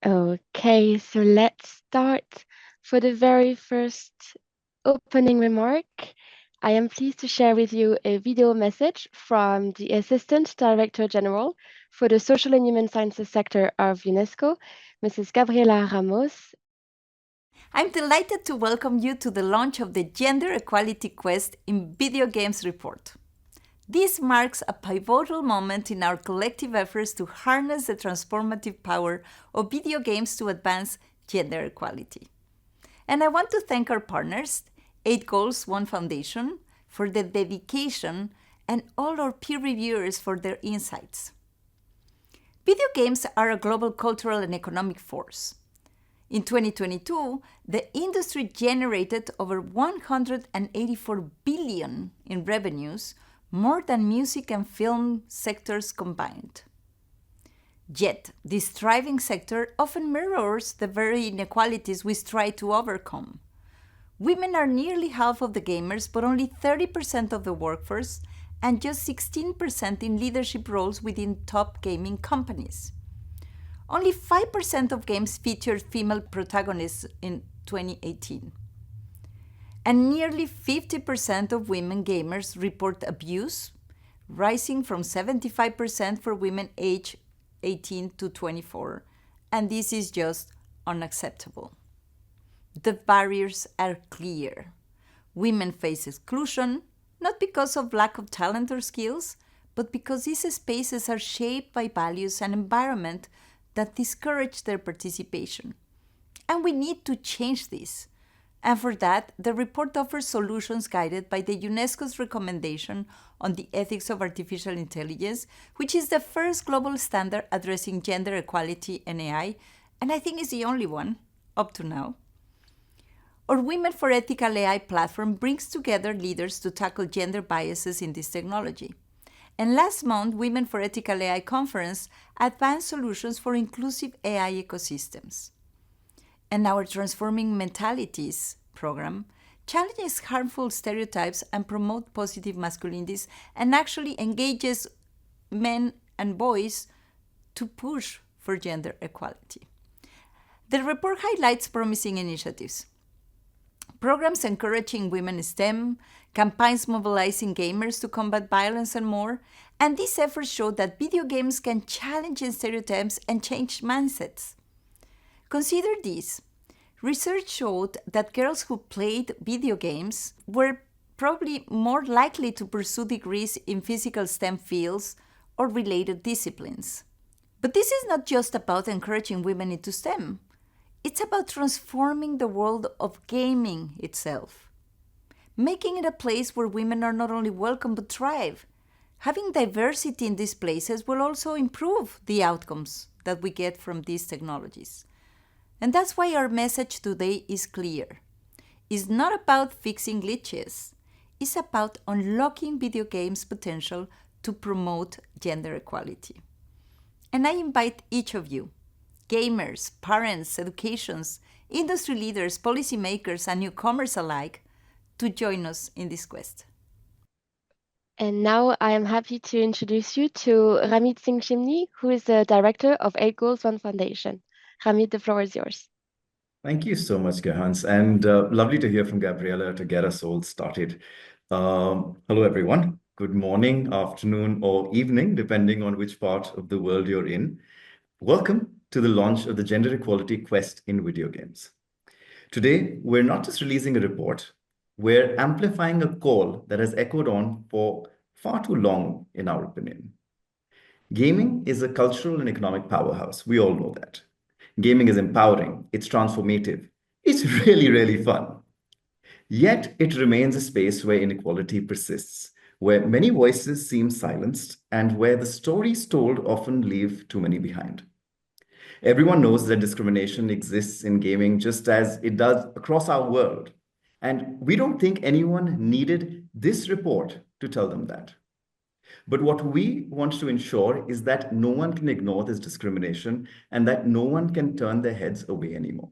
Okay, so let's start. For the very first opening remark, I am pleased to share with you a video message from the Assistant Director General for the Social and Human Sciences sector of UNESCO, Mrs. Gabriela Ramos. I'm delighted to welcome you to the launch of the Gender Equality Quest in Video Games report. This marks a pivotal moment in our collective efforts to harness the transformative power of video games to advance gender equality. And I want to thank our partners, 8 Goals, 1 Foundation, for their dedication and all our peer reviewers for their insights. Video games are a global cultural and economic force. In 2022, the industry generated over 184 billion in revenues, more than music and film sectors combined. Yet, this thriving sector often mirrors the very inequalities we strive to overcome. Women are nearly half of the gamers, but only 30% of the workforce, and just 16% in leadership roles within top gaming companies. Only 5% of games featured female protagonists in 2018. And nearly 50% of women gamers report abuse, rising from 75% for women aged 18 to 24. And this is just unacceptable. The barriers are clear. Women face exclusion, not because of lack of talent or skills, but because these spaces are shaped by values and environment that discourage their participation. And we need to change this. And for that, the report offers solutions guided by the UNESCO's recommendation on the ethics of artificial intelligence, which is the first global standard addressing gender equality and AI, and I think is the only one up to now. Our Women for Ethical AI platform brings together leaders to tackle gender biases in this technology. And last month, Women for Ethical AI conference advanced solutions for inclusive AI ecosystems. And our Transforming Mentalities program challenges harmful stereotypes and promotes positive masculinities and actually engages men and boys to push for gender equality. The report highlights promising initiatives. Programs encouraging women in STEM, campaigns mobilizing gamers to combat violence and more, and these efforts show that video games can challenge stereotypes and change mindsets. Consider this. Research showed that girls who played video games were probably more likely to pursue degrees in physical STEM fields or related disciplines. But this is not just about encouraging women into STEM. It's about transforming the world of gaming itself, making it a place where women are not only welcome but thrive. Having diversity in these places will also improve the outcomes that we get from these technologies. And that's why our message today is clear. It's not about fixing glitches. It's about unlocking video games' potential to promote gender equality. And I invite each of you, gamers, parents, educations, industry leaders, policymakers, and newcomers alike, to join us in this quest. And now I am happy to introduce you to Ramit Singh Chimni, who is the director of 8 Goals, 1 Foundation. Ramit, the floor is yours. Thank you so much, Garance, and lovely to hear from Gabriela to get us all started. Hello, everyone. Good morning, afternoon, or evening, depending on which part of the world you're in. Welcome to the launch of the Gender Equality Quest in video games. Today, we're not just releasing a report, we're amplifying a call that has echoed on for far too long, in our opinion. Gaming is a cultural and economic powerhouse. We all know that. Gaming is empowering, it's transformative, it's really, really fun. Yet it remains a space where inequality persists, where many voices seem silenced, and where the stories told often leave too many behind. Everyone knows that discrimination exists in gaming just as it does across our world. And we don't think anyone needed this report to tell them that. But what we want to ensure is that no one can ignore this discrimination and that no one can turn their heads away anymore.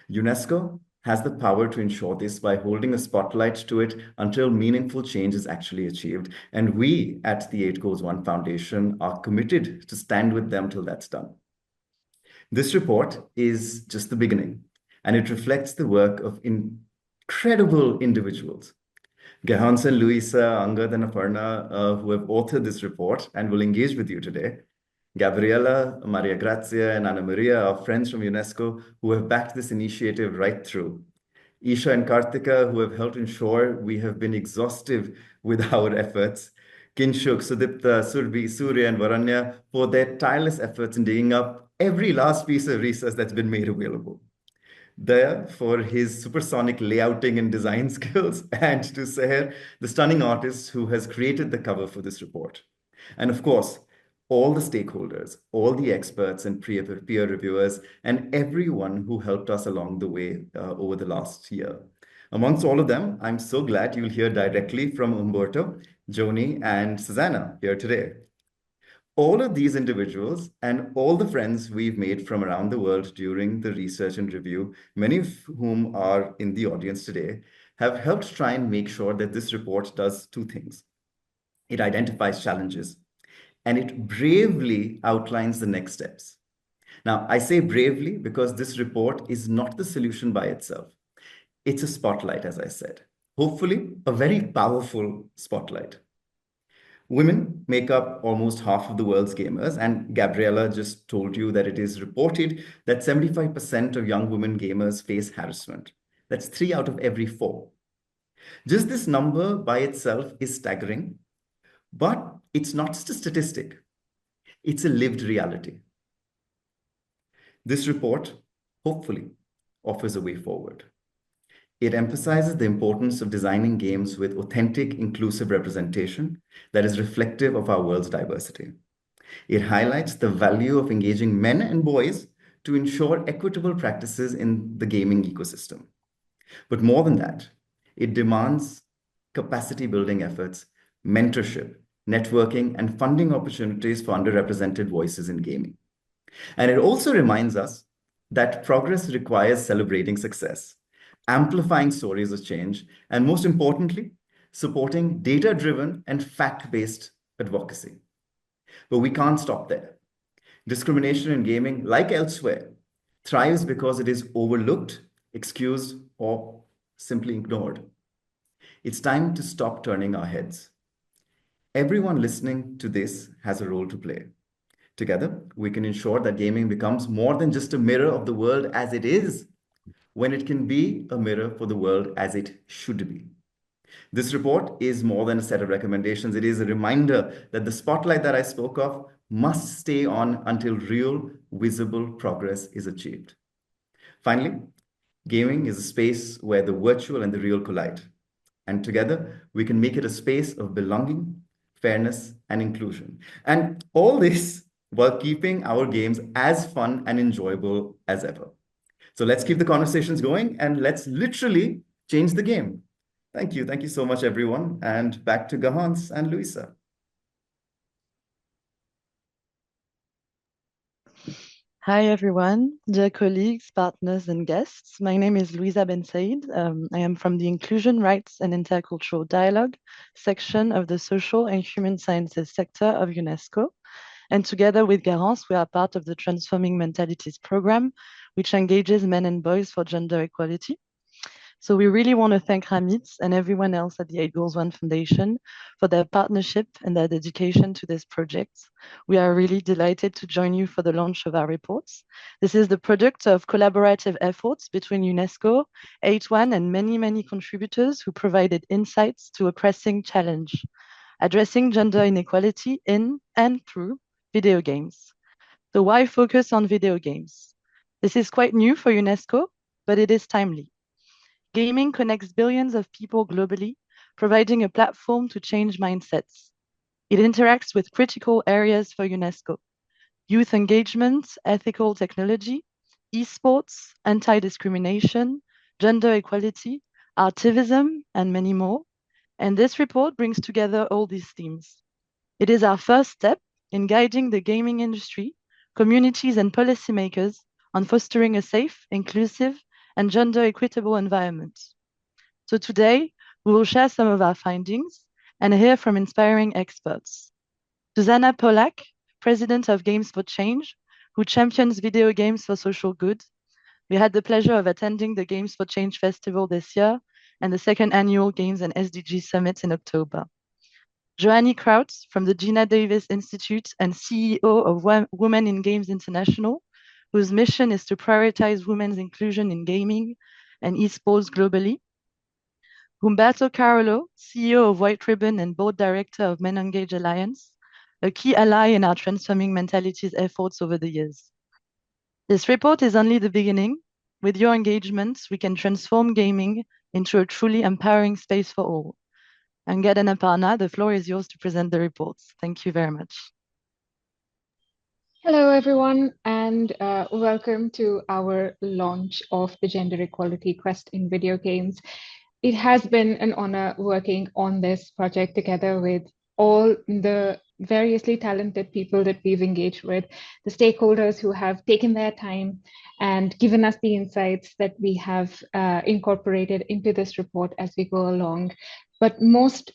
UNESCO has the power to ensure this by holding a spotlight to it until meaningful change is actually achieved. And we at the 8 Goals 1 Foundation are committed to stand with them till that's done. This report is just the beginning, and it reflects the work of incredible individuals. Garance and Louisa, Angad and Aparna, who have authored this report and will engage with you today. Gabriela, Maria Grazia, and Anna Maria are friends from UNESCO who have backed this initiative right through. Isha and Kartika, who have helped ensure we have been exhaustive with our efforts. Kinshuk, Sudipta, Surbi, Surya, and Varanya for their tireless efforts in digging up every last piece of research that's been made available. There for his supersonic layouting and design skills, and to Seher, the stunning artist who has created the cover for this report. And of course, all the stakeholders, all the experts and peer reviewers, and everyone who helped us along the way over the last year. Amongst all of them, I'm so glad you'll hear directly from Humberto, Joanie, and Susanna here today. All of these individuals and all the friends we've made from around the world during the research and review, many of whom are in the audience today, have helped try and make sure that this report does two things. It identifies challenges and it bravely outlines the next steps. Now, I say bravely because this report is not the solution by itself. It's a spotlight, as I said. Hopefully, a very powerful spotlight. Women make up almost half of the world's gamers, and Gabriela just told you that it is reported that 75% of young women gamers face harassment. That's 3 out of every 4. Just this number by itself is staggering, but it's not just a statistic. It's a lived reality. This report, hopefully, offers a way forward. It emphasizes the importance of designing games with authentic, inclusive representation that is reflective of our world's diversity. It highlights the value of engaging men and boys to ensure equitable practices in the gaming ecosystem. But more than that, it demands capacity building efforts, mentorship, networking, and funding opportunities for underrepresented voices in gaming. And it also reminds us that progress requires celebrating success, amplifying stories of change, and most importantly, supporting data-driven and fact-based advocacy. But we can't stop there. Discrimination in gaming, like elsewhere, thrives because it is overlooked, excused, or simply ignored. It's time to stop turning our heads. Everyone listening to this has a role to play. Together, we can ensure that gaming becomes more than just a mirror of the world as it is, when it can be a mirror for the world as it should be. This report is more than a set of recommendations. It is a reminder that the spotlight that I spoke of must stay on until real, visible progress is achieved. Finally, gaming is a space where the virtual and the real collide. And together, we can make it a space of belonging, fairness, and inclusion. And all this while keeping our games as fun and enjoyable as ever. So let's keep the conversations going and let's literally change the game. Thank you. Thank you so much, everyone. And back to Garance and Louisa. Hi, everyone, dear colleagues, partners, and guests. My name is Louisa Ben Said. I am from the Inclusion, Rights, and Intercultural Dialogue section of the Social and Human Sciences sector of UNESCO. And together with Garance, we are part of the Transforming Mentalities program, which engages men and boys for gender equality. So we really want to thank Ramit and everyone else at the 8 Goals 1 Foundation for their partnership and their dedication to this project. We are really delighted to join you for the launch of our reports. This is the product of collaborative efforts between UNESCO, 8-1, and many, many contributors who provided insights to a pressing challenge, addressing gender inequality in and through video games. So why focus on video games? This is quite new for UNESCO, but it is timely. Gaming connects billions of people globally, providing a platform to change mindsets. It interacts with critical areas for UNESCO: youth engagement, ethical technology, esports, anti-discrimination, gender equality, artivism, and many more. And this report brings together all these themes. It is our first step in guiding the gaming industry, communities, and policymakers on fostering a safe, inclusive, and gender equitable environment. So today, we will share some of our findings and hear from inspiring experts. Susanna Pollack, President of Games for Change, who champions video games for social good. We had the pleasure of attending the Games for Change Festival this year and the second annual Games and SDG Summit in October. Joanie Kraut from the Gina Davis Institute and CEO of Women in Games International, whose mission is to prioritize women's inclusion in gaming and esports globally. Humberto Carolo, CEO of White Ribbon and board director of Men Engage Alliance, a key ally in our Transforming Mentalities efforts over the years. This report is only the beginning. With your engagements, we can transform gaming into a truly empowering space for all. Angad and Aparna, the floor is yours to present the reports. Thank you very much. Hello, everyone, and welcome to our launch of the Gender Equality Quest in Video Games. It has been an honor working on this project together with all the variously talented people that we've engaged with, the stakeholders who have taken their time and given us the insights that we have incorporated into this report as we go along. But most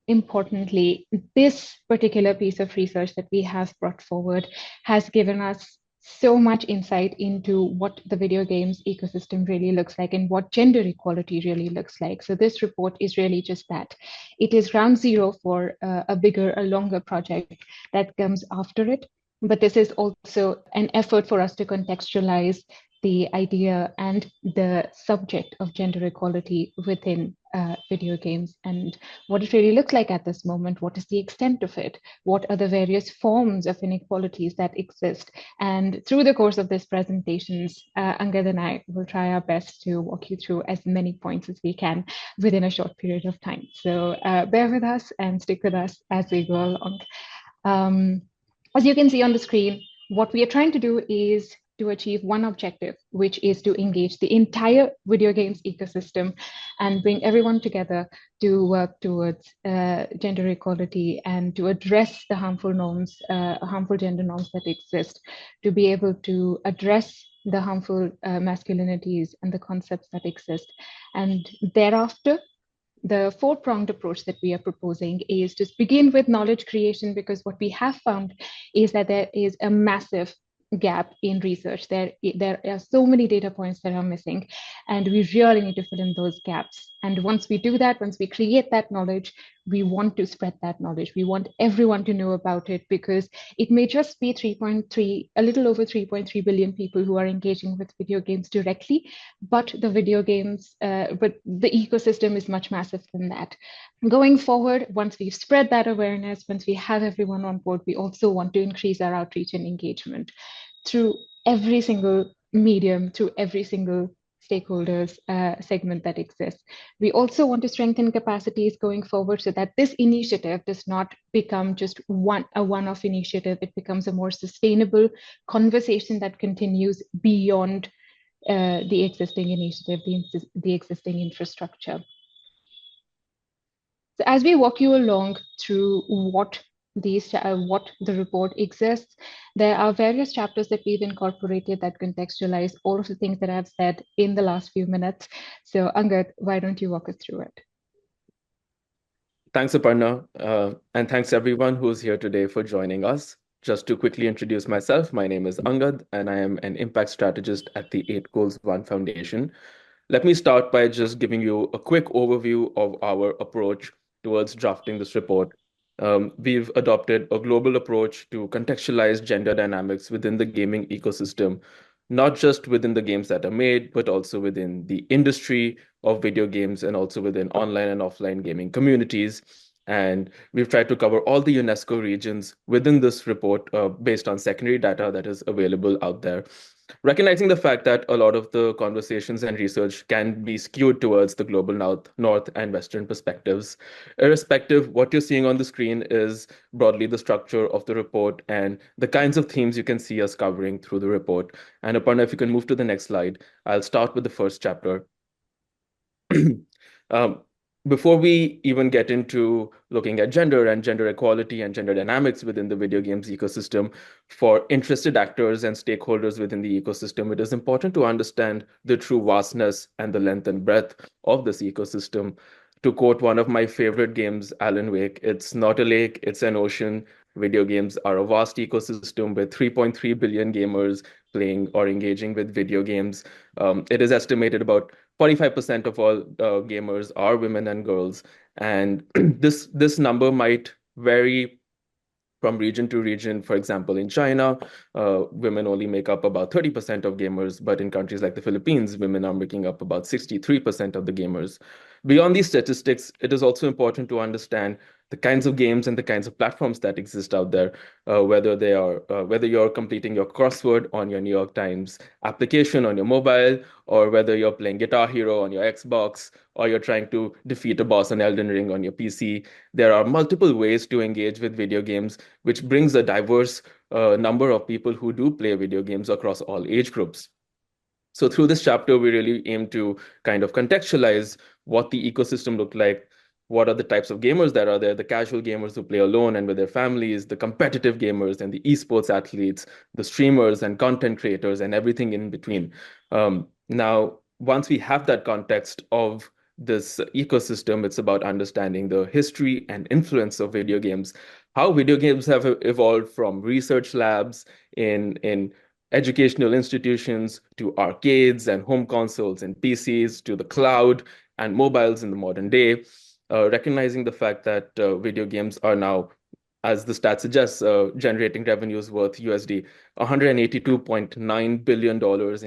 importantly, this particular piece of research that we have brought forward has given us so much insight into what the video games ecosystem really looks like and what gender equality really looks like. So this report is really just that. It is ground zero for a bigger, a longer project that comes after it. But this is also an effort for us to contextualize the idea and the subject of gender equality within video games and what it really looks like at this moment. What is the extent of it? What are the various forms of inequalities that exist? And through the course of this presentations, Angad and I will try our best to walk you through as many points as we can within a short period of time. So bear with us and stick with us as we go along. As you can see on the screen, what we are trying to do is to achieve one objective, which is to engage the entire video games ecosystem and bring everyone together to work towards gender equality and to address the harmful norms, harmful gender norms that exist, to be able to address the harmful masculinities and the concepts that exist. And thereafter, the four-pronged approach that we are proposing is to begin with knowledge creation, because what we have found is that there is a massive gap in research. There are so many data points that are missing, and we really need to fill in those gaps. And once we do that, once we create that knowledge, we want to spread that knowledge. We want everyone to know about it, because it may just be a little over 3.3 billion people who are engaging with video games directly, but the video games, but the ecosystem is much massive than that. Going forward, once we've spread that awareness, once we have everyone on board, we also want to increase our outreach and engagement through every single medium, through every single stakeholders segment that exists. We also want to strengthen capacities going forward so that this initiative does not become just a one-off initiative. It becomes a more sustainable conversation that continues beyond the existing initiative, the existing infrastructure. So as we walk you along through what the report exists, there are various chapters that we've incorporated that contextualize all of the things that I've said in the last few minutes. So Angad, why don't you walk us through it? Thanks, Aparna, and thanks everyone who's here today for joining us. Just to quickly introduce myself, my name is Angad, and I am an impact strategist at the 8 Goals 1 Foundation. Let me start by just giving you a quick overview of our approach towards drafting this report. We've adopted a global approach to contextualize gender dynamics within the gaming ecosystem, not just within the games that are made, but also within the industry of video games and also within online and offline gaming communities. And we've tried to cover all the UNESCO regions within this report based on secondary data that is available out there. Recognizing the fact that a lot of the conversations and research can be skewed towards the global north and Western perspectives. Irrespective, what you're seeing on the screen is broadly the structure of the report and the kinds of themes you can see us covering through the report. And Aparna, if you can move to the next slide, I'll start with the first chapter. Before we even get into looking at gender and gender equality and gender dynamics within the video games ecosystem, for interested actors and stakeholders within the ecosystem, it is important to understand the true vastness and the length and breadth of this ecosystem. To quote one of my favorite games, Alan Wake, it's not a lake, it's an ocean. Video games are a vast ecosystem with 3.3 billion gamers playing or engaging with video games. It is estimated about 45% of all gamers are women and girls. And this number might vary from region to region. For example, in China, women only make up about 30% of gamers, but in countries like the Philippines, women are making up about 63% of the gamers. Beyond these statistics, it is also important to understand the kinds of games and the kinds of platforms that exist out there, whether you're completing your crossword on your New York Times application on your mobile, or whether you're playing Guitar Hero on your Xbox, or you're trying to defeat a boss on Elden Ring on your PC. There are multiple ways to engage with video games, which brings a diverse number of people who do play video games across all age groups. So through this chapter, we really aim to kind of contextualize what the ecosystem looked like, what are the types of gamers that are there, the casual gamers who play alone and with their families, the competitive gamers and the esports athletes, the streamers and content creators, and everything in between. Now, once we have that context of this ecosystem, it's about understanding the history and influence of video games, how video games have evolved from research labs in educational institutions to arcades and home consoles and PCs to the cloud and mobiles in the modern day, recognizing the fact that video games are now, as the stat suggests, generating revenues worth USD $182.9 billion in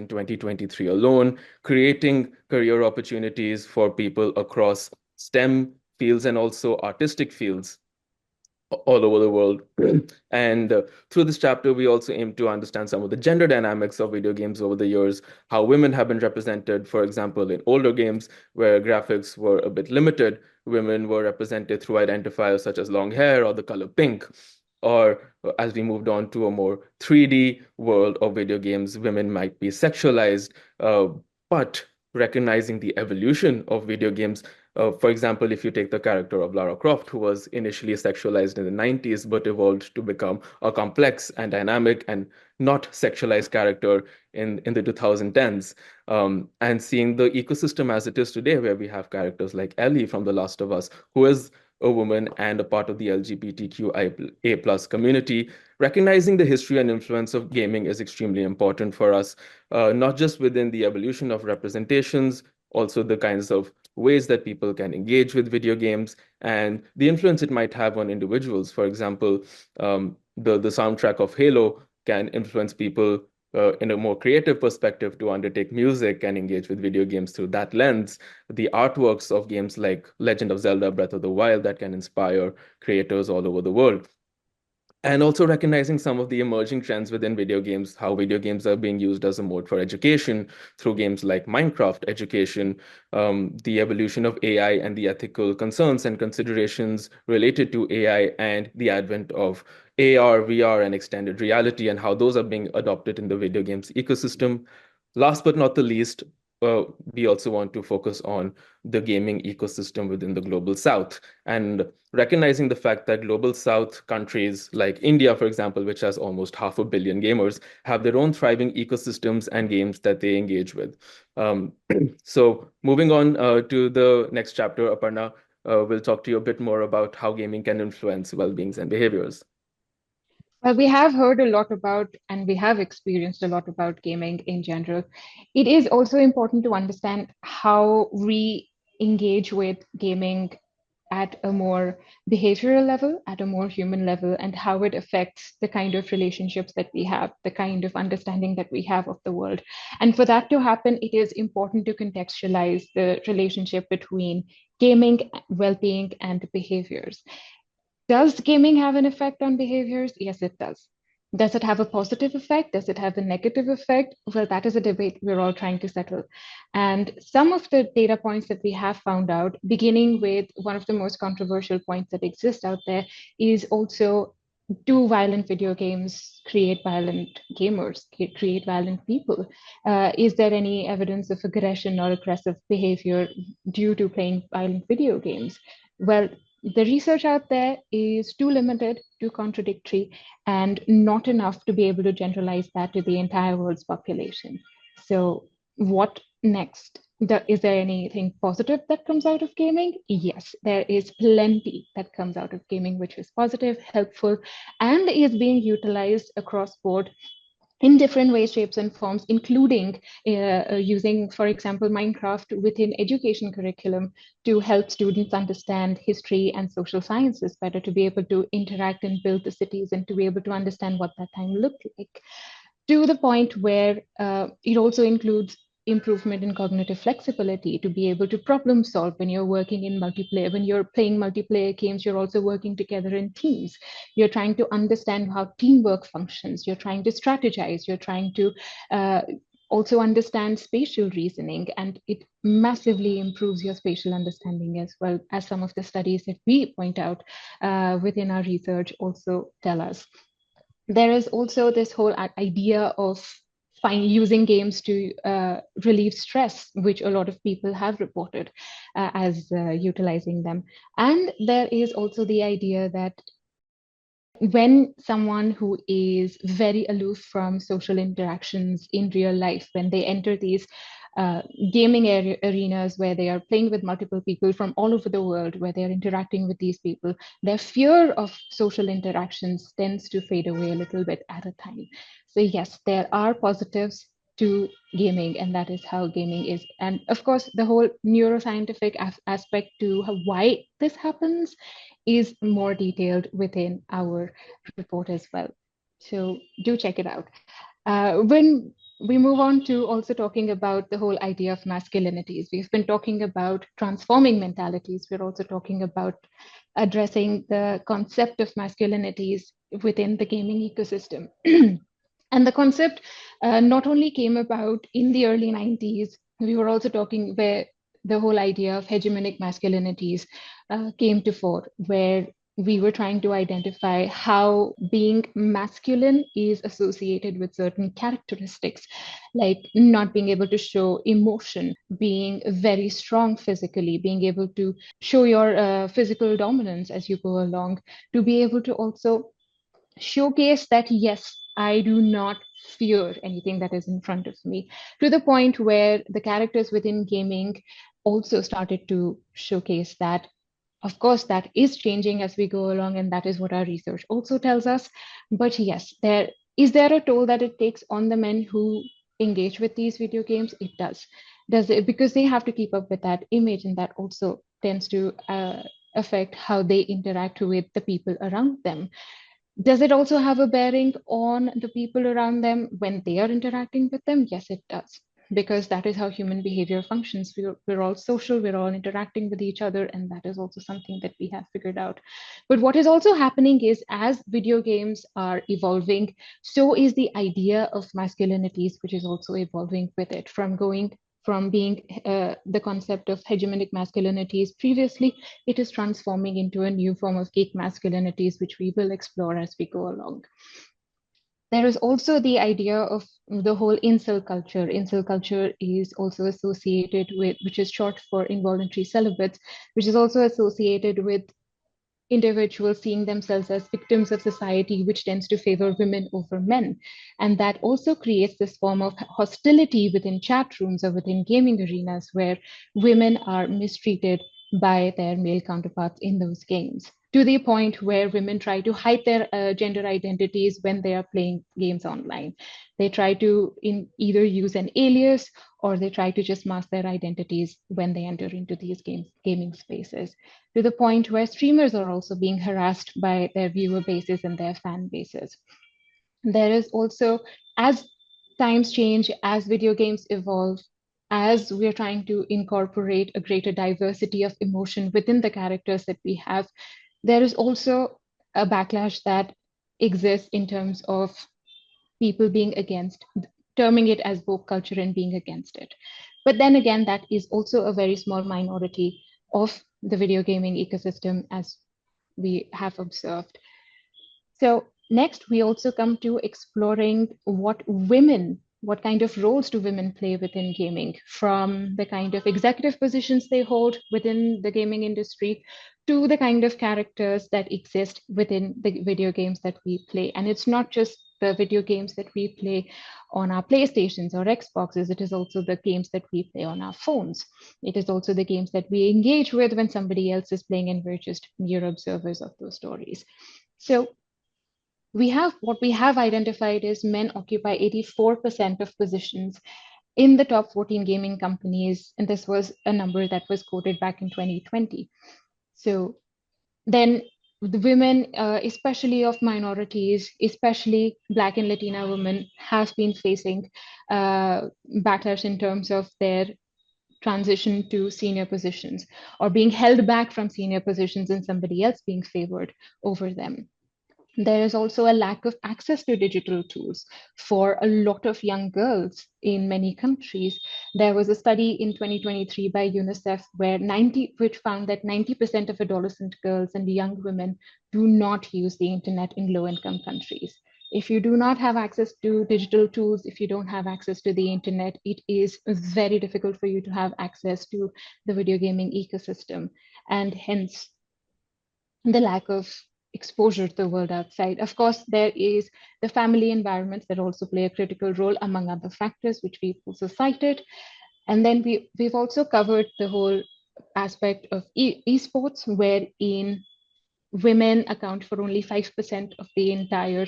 2023 alone, creating career opportunities for people across STEM fields and also artistic fields all over the world. And through this chapter, we also aim to understand some of the gender dynamics of video games over the years, how women have been represented, for example, in older games where graphics were a bit limited, women were represented through identifiers such as long hair or the color pink. Or as we moved on to a more 3D world of video games, women might be sexualized, but recognizing the evolution of video games. For example, if you take the character of Lara Croft, who was initially sexualized in the 90s, but evolved to become a complex and dynamic and not sexualized character in the 2010s, and seeing the ecosystem as it is today, where we have characters like Ellie from The Last of Us, who is a woman and a part of the LGBTQIA+ community. Recognizing the history and influence of gaming is extremely important for us, not just within the evolution of representations, also the kinds of ways that people can engage with video games and the influence it might have on individuals. For example, the soundtrack of Halo can influence people in a more creative perspective to undertake music and engage with video games through that lens. The artworks of games like Legend of Zelda: Breath of the Wild that can inspire creators all over the world. And also recognizing some of the emerging trends within video games, how video games are being used as a mode for education through games like Minecraft education, the evolution of AI and the ethical concerns and considerations related to AI, and the advent of AR, VR, and extended reality, and how those are being adopted in the video games ecosystem. Last but not the least, we also want to focus on the gaming ecosystem within the Global South, and recognizing the fact that Global South countries like India, for example, which has almost 500 million gamers, have their own thriving ecosystems and games that they engage with. So moving on to the next chapter, Aparna will talk to you a bit more about how gaming can influence well-beings and behaviors. Well, we have heard a lot about, and we have experienced a lot about gaming in general. It is also important to understand how we engage with gaming at a more behavioral level, at a more human level, and how it affects the kind of relationships that we have, the kind of understanding that we have of the world. And for that to happen, it is important to contextualize the relationship between gaming, well-being, and behaviors. Does gaming have an effect on behaviors? Yes, it does. Does it have a positive effect? Does it have a negative effect? Well, that is a debate we're all trying to settle. And some of the data points that we have found out, beginning with one of the most controversial points that exist out there, is also, do violent video games create violent gamers, create violent people? Is there any evidence of aggression or aggressive behavior due to playing violent video games? Well, the research out there is too limited, too contradictory, and not enough to be able to generalize that to the entire world's population. So what next? Is there anything positive that comes out of gaming? Yes, there is plenty that comes out of gaming, which is positive, helpful, and is being utilized across board in different ways, shapes, and forms, including using, for example, Minecraft within education curriculum to help students understand history and social sciences better, to be able to interact and build the cities and to be able to understand what that time looked like, to the point where it also includes improvement in cognitive flexibility, to be able to problem solve when you're working in multiplayer. When you're playing multiplayer games, you're also working together in teams. You're trying to understand how teamwork functions. You're trying to strategize. You're trying to also understand spatial reasoning, and it massively improves your spatial understanding as well, as some of the studies that we point out within our research also tell us. There is also this whole idea of using games to relieve stress, which a lot of people have reported as utilizing them. And there is also the idea that when someone who is very aloof from social interactions in real life, when they enter these gaming arenas where they are playing with multiple people from all over the world, where they're interacting with these people, their fear of social interactions tends to fade away a little bit at a time. So yes, there are positives to gaming, and that is how gaming is. And of course, the whole neuroscientific aspect to why this happens is more detailed within our report as well. So do check it out. When we move on to also talking about the whole idea of masculinities, we've been talking about transforming mentalities. We're also talking about addressing the concept of masculinities within the gaming ecosystem. And the concept not only came about in the early 90s, we were also talking where the whole idea of hegemonic masculinities came to fore, where we were trying to identify how being masculine is associated with certain characteristics, like not being able to show emotion, being very strong physically, being able to show your physical dominance as you go along, to be able to also showcase that, yes, I do not fear anything that is in front of me, to the point where the characters within gaming also started to showcase that. Of course, that is changing as we go along, and that is what our research also tells us. But yes, is there a toll that it takes on the men who engage with these video games? It does. Does it? Because they have to keep up with that image, and that also tends to affect how they interact with the people around them. Does it also have a bearing on the people around them when they are interacting with them? Yes, it does, because that is how human behavior functions. We're all social, we're all interacting with each other, and that is also something that we have figured out. But what is also happening is, as video games are evolving, so is the idea of masculinities, which is also evolving with it, from being the concept of hegemonic masculinities previously, it is transforming into a new form of geek masculinities, which we will explore as we go along. There is also the idea of the whole incel culture. Incel culture is also associated with, which is short for involuntary celibates, which is also associated with individuals seeing themselves as victims of society, which tends to favor women over men. And that also creates this form of hostility within chat rooms or within gaming arenas, where women are mistreated by their male counterparts in those games, to the point where women try to hide their gender identities when they are playing games online. They try to either use an alias, or they try to just mask their identities when they enter into these gaming spaces, to the point where streamers are also being harassed by their viewer bases and their fan bases. There is also, as times change, as video games evolve, as we're trying to incorporate a greater diversity of emotion within the characters that we have, there is also a backlash that exists in terms of people being against, terming it as woke culture and being against it. But then again, that is also a very small minority of the video gaming ecosystem, as we have observed. So next, we also come to exploring what kind of roles do women play within gaming, from the kind of executive positions they hold within the gaming industry to the kind of characters that exist within the video games that we play. And it's not just the video games that we play on our PlayStations or Xboxes. It is also the games that we play on our phones. It is also the games that we engage with when somebody else is playing and we're just mere observers of those stories. So what we have identified is men occupy 84% of positions in the top 14 gaming companies. And this was a number that was quoted back in 2020. So then the women, especially of minorities, especially Black and Latina women, have been facing backlash in terms of their transition to senior positions or being held back from senior positions and somebody else being favored over them. There is also a lack of access to digital tools for a lot of young girls in many countries. There was a study in 2023 by UNICEF which found that 90% of adolescent girls and young women do not use the internet in low-income countries. If you do not have access to digital tools, if you don't have access to the internet, it is very difficult for you to have access to the video gaming ecosystem, and hence the lack of exposure to the world outside. Of course, there is the family environments that also play a critical role, among other factors, which we've also cited. And then we've also covered the whole aspect of esports, wherein women account for only 5% of the entire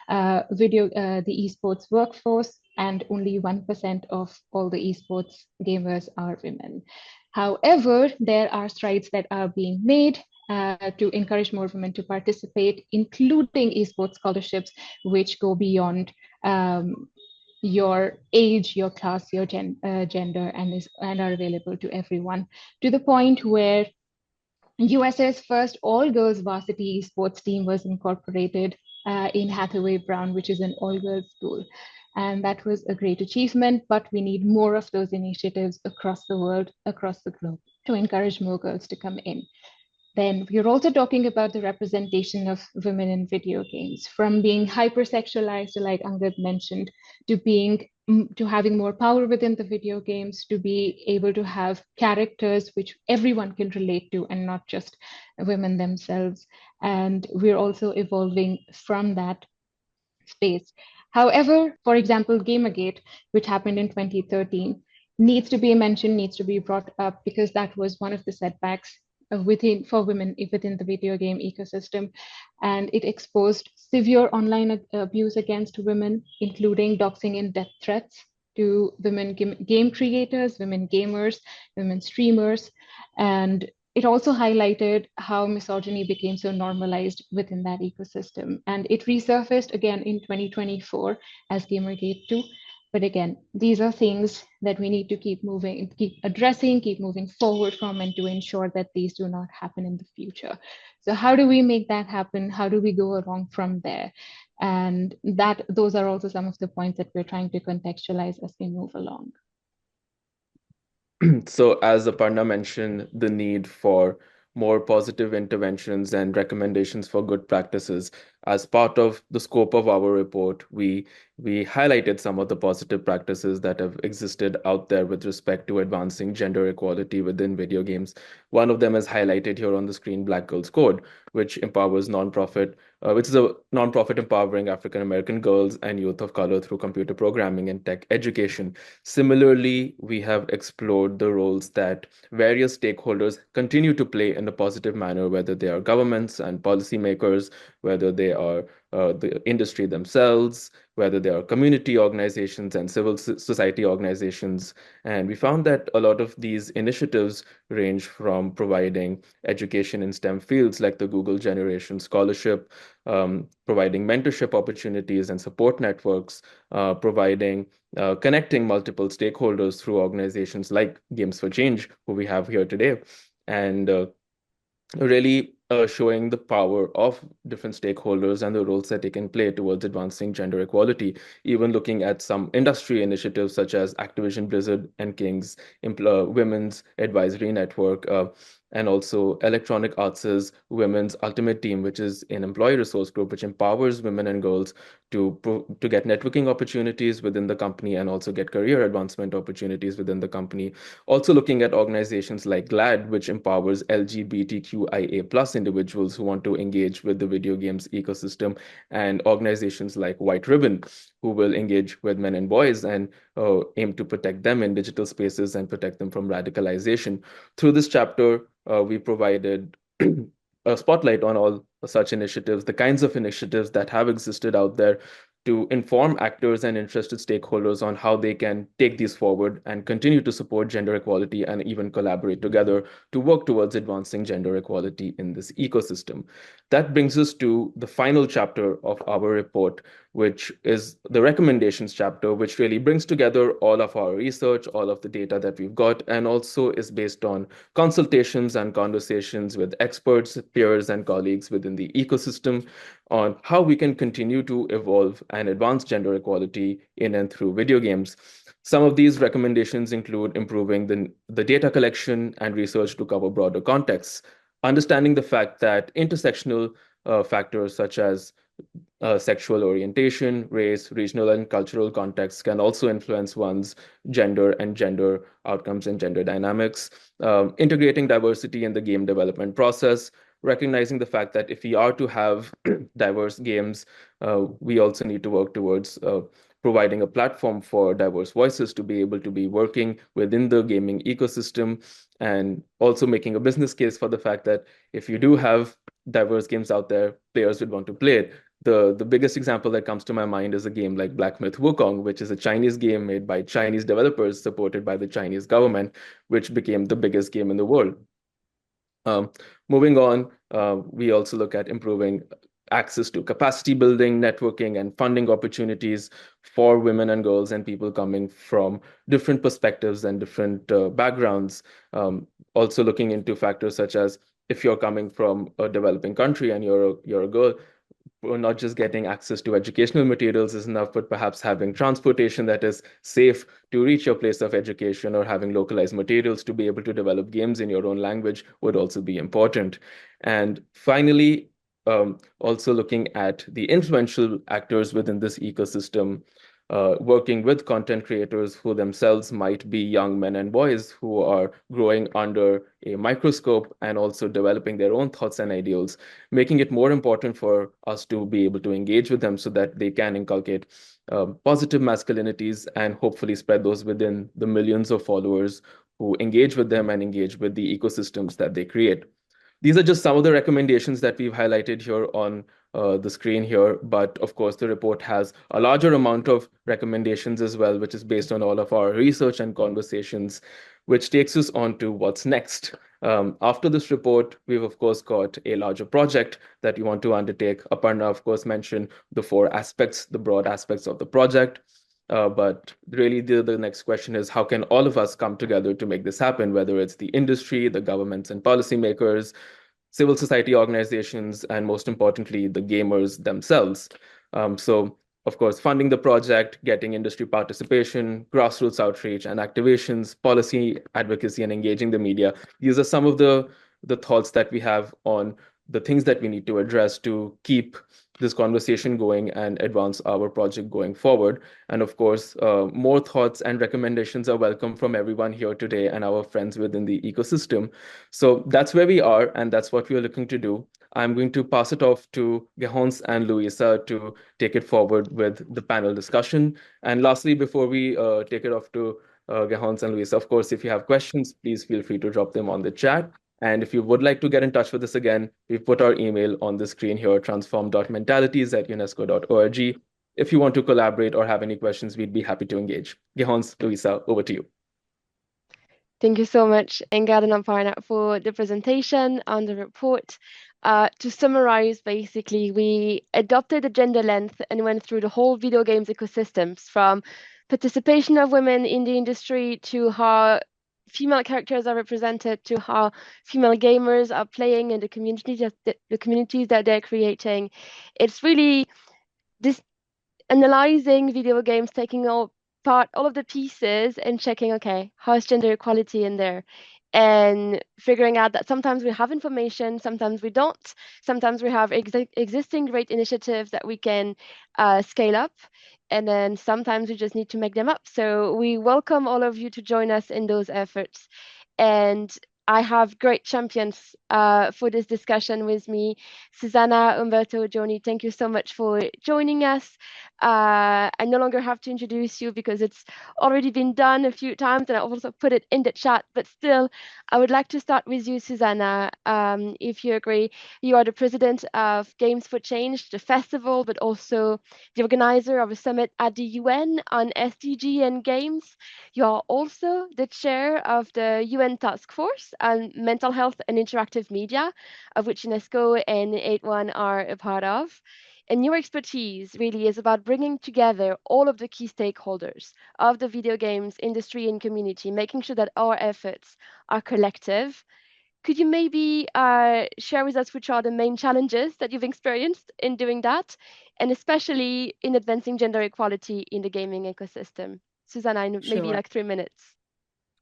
the esports workforce, and only 1% of all the esports gamers are women. However, there are strides that are being made to encourage more women to participate, including esports scholarships, which go beyond your age, your class, your gender, and are available to everyone, to the point where USA's first all-girls varsity esports team was incorporated in Hathaway Brown, which is an all-girls school. And that was a great achievement, but we need more of those initiatives across the world, across the globe, to encourage more girls to come in. Then we're also talking about the representation of women in video games, from being hypersexualized, like Angad mentioned, to having more power within the video games, to be able to have characters which everyone can relate to and not just women themselves. And we're also evolving from that space. However, for example, Gamergate, which happened in 2013, needs to be mentioned, needs to be brought up, because that was one of the setbacks for women within the video game ecosystem, and it exposed severe online abuse against women, including doxing and death threats to women game creators, women gamers, women streamers, and it also highlighted how misogyny became so normalized within that ecosystem. And it resurfaced again in 2024 as Gamergate 2. But again, these are things that we need to keep addressing, keep moving forward from, and to ensure that these do not happen in the future. So how do we make that happen? How do we go along from there? And those are also some of the points that we're trying to contextualize as we move along. So as Aparna mentioned, the need for more positive interventions and recommendations for good practices. As part of the scope of our report, we highlighted some of the positive practices that have existed out there with respect to advancing gender equality within video games. One of them is highlighted here on the screen, Black Girls Code, which empowers which is a nonprofit empowering African American girls and youth of color through computer programming and tech education. Similarly, we have explored the roles that various stakeholders continue to play in a positive manner, whether they are governments and policymakers, whether they are the industry themselves, whether they are community organizations and civil society organizations. And we found that a lot of these initiatives range from providing education in STEM fields like the Google Generation Scholarship, providing mentorship opportunities and support networks, connecting multiple stakeholders through organizations like Games for Change, who we have here today, and really showing the power of different stakeholders and the roles that they can play towards advancing gender equality, even looking at some industry initiatives such as Activision Blizzard and King's Women's Advisory Network, and also Electronic Arts' Women's Ultimate Team, which is an employee resource group which empowers women and girls to get networking opportunities within the company and also get career advancement opportunities within the company. Also looking at organizations like GLAD, which empowers LGBTQIA+ individuals who want to engage with the video games ecosystem, and organizations like White Ribbon, who will engage with men and boys and aim to protect them in digital spaces and protect them from radicalization. Through this chapter, we provided a spotlight on all such initiatives, the kinds of initiatives that have existed out there, to inform actors and interested stakeholders on how they can take these forward and continue to support gender equality and even collaborate together to work towards advancing gender equality in this ecosystem. That brings us to the final chapter of our report, which is the recommendations chapter, which really brings together all of our research, all of the data that we've got, and also is based on consultations and conversations with experts, peers, and colleagues within the ecosystem on how we can continue to evolve and advance gender equality in and through video games. Some of these recommendations include improving the data collection and research to cover broader contexts, understanding the fact that intersectional factors such as sexual orientation, race, regional and cultural contexts can also influence one's gender and gender outcomes and gender dynamics. Integrating diversity in the game development process, recognizing the fact that if we are to have diverse games, we also need to work towards providing a platform for diverse voices to be able to be working within the gaming ecosystem, and also making a business case for the fact that if you do have diverse games out there, players would want to play it. The biggest example that comes to my mind is a game like Black Myth Wukong, which is a Chinese game made by Chinese developers supported by the Chinese government, which became the biggest game in the world. Moving on, we also look at improving access to capacity building, networking, and funding opportunities for women and girls and people coming from different perspectives and different backgrounds. Also looking into factors such as if you're coming from a developing country and you're a girl, not just getting access to educational materials is enough, but perhaps having transportation that is safe to reach your place of education, or having localized materials to be able to develop games in your own language would also be important. And finally, also looking at the influential actors within this ecosystem, working with content creators who themselves might be young men and boys who are growing under a microscope and also developing their own thoughts and ideals, making it more important for us to be able to engage with them so that they can inculcate positive masculinities and hopefully spread those within the millions of followers who engage with them and engage with the ecosystems that they create. These are just some of the recommendations that we've highlighted here on the screen here, but of course the report has a larger amount of recommendations as well, which is based on all of our research and conversations, which takes us on to what's next. After this report, we've of course got a larger project that we want to undertake. Aparna, of course, mentioned the four aspects, the broad aspects of the project. But really the next question is, how can all of us come together to make this happen, whether it's the industry, the governments and policymakers, civil society organizations, and most importantly, the gamers themselves. So, of course, funding the project, getting industry participation, grassroots outreach and activations, policy advocacy, and engaging the media. These are some of the thoughts that we have on the things that we need to address to keep this conversation going and advance our project going forward. And of course, more thoughts and recommendations are welcome from everyone here today and our friends within the ecosystem. So that's where we are, and that's what we are looking to do. I'm going to pass it off to Garance and Louisa to take it forward with the panel discussion. And lastly, before we take it off to Garance and Louisa, of course, if you have questions, please feel free to drop them on the chat. And if you would like to get in touch with us again, we've put our email on the screen here, transform.mentalities@unesco.org. If you want to collaborate or have any questions, we'd be happy to engage. Garance, Louisa, over to you. Thank you so much, Angad and Aparna, for the presentation on the report. To summarize, basically, we adopted a gender lens and went through the whole video games ecosystems, from participation of women in the industry to how female characters are represented, to how female gamers are playing in the communities that they're creating. It's really this analyzing video games, taking apart all of the pieces and checking, okay, how is gender equality in there? and figuring out that sometimes we have information, sometimes we don't, sometimes we have existing great initiatives that we can scale up, and then sometimes we just need to make them up. So we welcome all of you to join us in those efforts. And I have great champions for this discussion with me. Susanna, Humberto, Joanie, thank you so much for joining us. I no longer have to introduce you because it's already been done a few times, and I also put it in the chat, but still, I would like to start with you, Susanna. If you agree, you are the president of Games for Change, the festival, but also the organizer of a summit at the UN on SDG and games. You are also the chair of the UN Task Force on Mental Health and Interactive Media, of which UNESCO and 81 are a part of. And your expertise really is about bringing together all of the key stakeholders of the video games industry and community, making sure that our efforts are collective. Could you maybe share with us which are the main challenges that you've experienced in doing that, and especially in advancing gender equality in the gaming ecosystem? Susanna, in maybe Sure. like 3 minutes.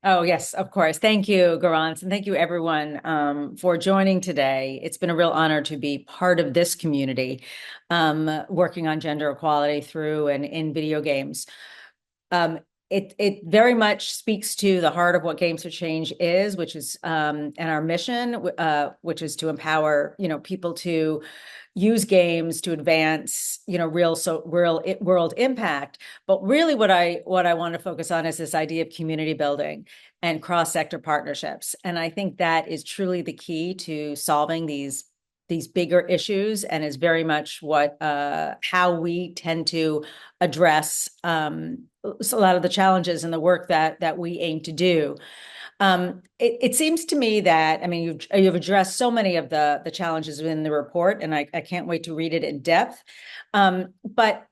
Oh, yes, of course. Thank you, Garance, and thank you everyone for joining today. It's been a real honor to be part of this community, working on gender equality through and in video games. It very much speaks to the heart of what Games for Change is, which is and our mission, which is to empower people to use games to advance real world impact. But really, what I want to focus on is this idea of community building and cross-sector partnerships, and I think that is truly the key to solving these bigger issues, and is very much what how we tend to address a lot of the challenges and the work that we aim to do. It seems to me that, I mean, you've addressed so many of the challenges within the report, and I can't wait to read it in depth. But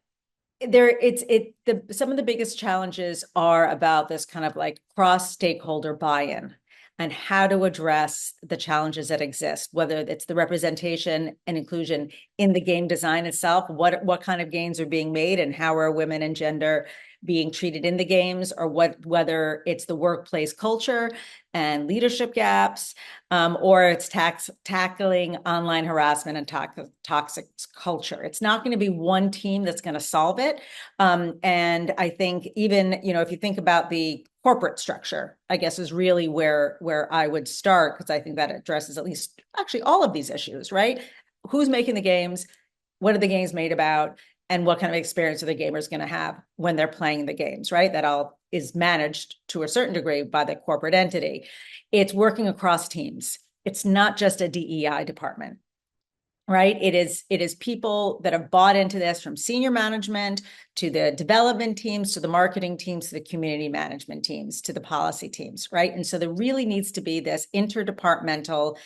some of the biggest challenges are about this kind of like cross-stakeholder buy-in and how to address the challenges that exist, whether it's the representation and inclusion in the game design itself, what kind of games are being made and how are women and gender being treated in the games, or whether it's the workplace culture and leadership gaps, or it's tackling online harassment and toxic culture. It's not going to be one team that's going to solve it. And I think even, if you think about the corporate structure, I guess is really where I would start, because I think that addresses at least actually all of these issues, right? Who's making the games? What are the games made about? And what kind of experience are the gamers going to have when they're playing the games, right? That all is managed to a certain degree by the corporate entity. It's working across teams. It's not just a DEI department, right? It is people that have bought into this, from senior management to the development teams, to the marketing teams, to the community management teams, to the policy teams, right? And so there really needs to be this interdepartmental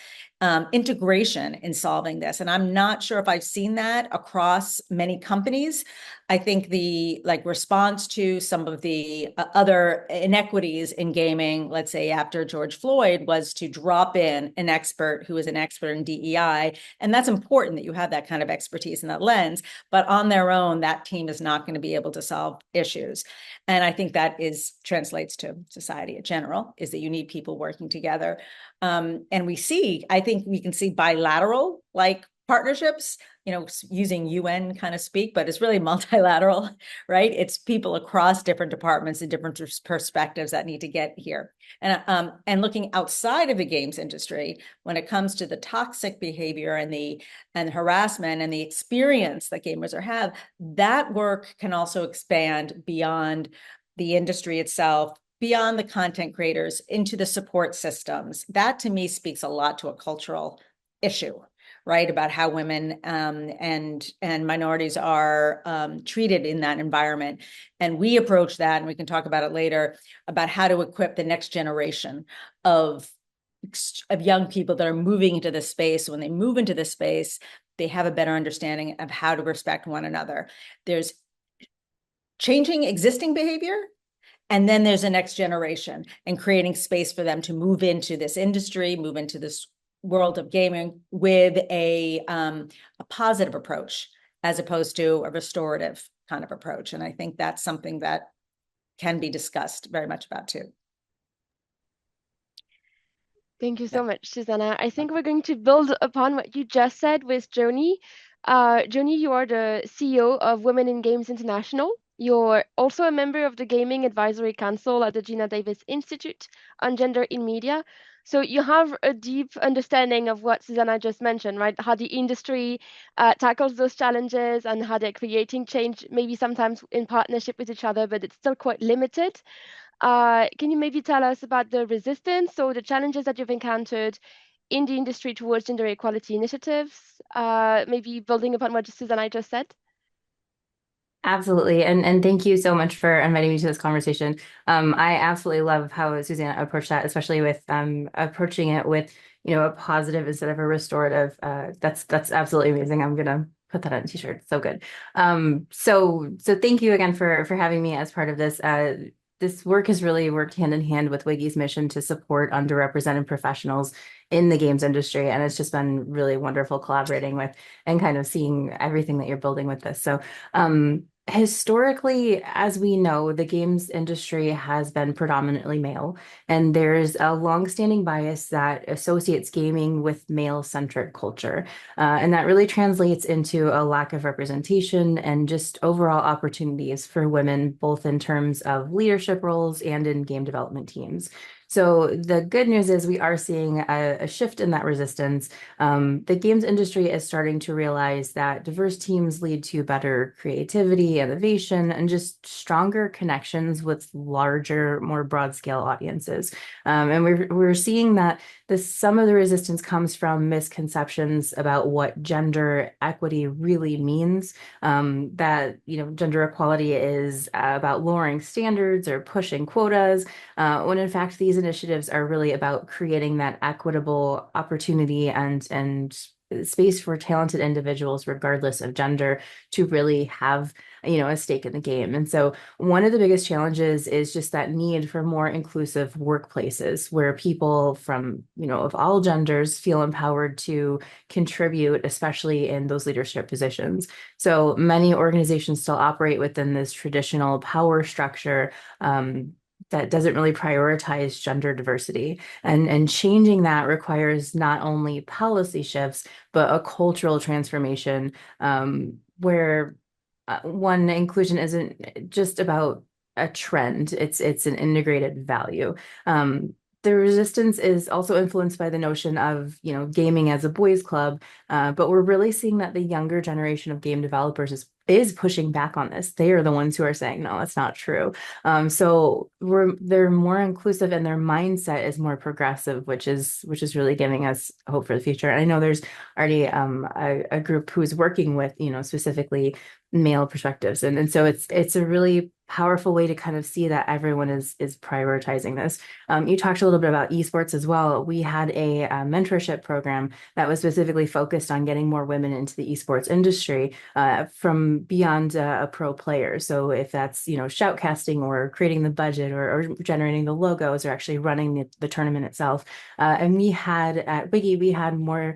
integration in solving this. And I'm not sure if I've seen that across many companies. I think the response to some of the other inequities in gaming, let's say after George Floyd, was to drop in an expert who is an expert in DEI. And that's important that you have that kind of expertise in that lens, but on their own, that team is not going to be able to solve issues. And I think that translates to society in general, is that you need people working together. And I think we can see bilateral partnerships, using UN kind of speak, but it's really multilateral, right? It's people across different departments and different perspectives that need to get here. And looking outside of the games industry, when it comes to the toxic behavior and harassment and the experience that gamers have, that work can also expand beyond the industry itself, beyond the content creators, into the support systems. That to me speaks a lot to a cultural issue, right? About how women and minorities are treated in that environment. And we approach that, and we can talk about it later, about how to equip the next generation of young people that are moving into this space. When they move into this space, they have a better understanding of how to respect one another. There's changing existing behavior, and then there's a next generation, and creating space for them to move into this industry, move into this world of gaming with a positive approach, as opposed to a restorative kind of approach. And I think that's something that can be discussed very much about too. Thank you so much, Susanna. I think we're going to build upon what you just said with Joanie. Joanie, you are the CEO of Women in Games International. You're also a member of the Gaming Advisory Council at the Gina Davis Institute on Gender in Media. So you have a deep understanding of what Susanna just mentioned, right? How the industry tackles those challenges and how they're creating change, maybe sometimes in partnership with each other, but it's still quite limited. Can you maybe tell us about the resistance or the challenges that you've encountered in the industry towards gender equality initiatives? Maybe building upon what Susan I just said. Absolutely. And thank you so much for inviting me to this conversation. I absolutely love how Susanna approached that, especially with approaching it with, a positive instead of a restorative. That's absolutely amazing. I'm gonna put that on a t-shirt. So good. So thank you again for having me as part of this. This work has really worked hand in hand with Wigi's mission to support underrepresented professionals in the games industry. And it's just been really wonderful collaborating with and kind of seeing everything that you're building with this. So historically, as we know, the games industry has been predominantly male, and there's a longstanding bias that associates gaming with male-centric culture. And that really translates into a lack of representation and just overall opportunities for women, both in terms of leadership roles and in game development teams. So the good news is we are seeing a shift in that resistance. The games industry is starting to realize that diverse teams lead to better creativity, innovation, and just stronger connections with larger, more broad scale audiences. And we're seeing that some of the resistance comes from misconceptions about what gender equity really means. That gender equality is about lowering standards or pushing quotas, when in fact these initiatives are really about creating that equitable opportunity and space for talented individuals, regardless of gender, to really have a stake in the game. And so one of the biggest challenges is just that need for more inclusive workplaces where people from of all genders feel empowered to contribute, especially in those leadership positions. So many organizations still operate within this traditional power structure that doesn't really prioritize gender diversity. And changing that requires not only policy shifts, but a cultural transformation where one, inclusion isn't just about a trend, it's an integrated value. The resistance is also influenced by the notion of, gaming as a boys' club, but we're really seeing that the younger generation of game developers is pushing back on this. They are the ones who are saying, no, that's not true. So they're more inclusive and their mindset is more progressive, which is really giving us hope for the future. And I know there's already a group who's working with, specifically male perspectives. And so it's a really powerful way to kind of see that everyone is prioritizing this. You talked a little bit about esports as well. We had a mentorship program that was specifically focused on getting more women into the esports industry from beyond a pro player. So if that's, shoutcasting or creating the budget or generating the logos or actually running the tournament itself. And we had at Wigi, we had more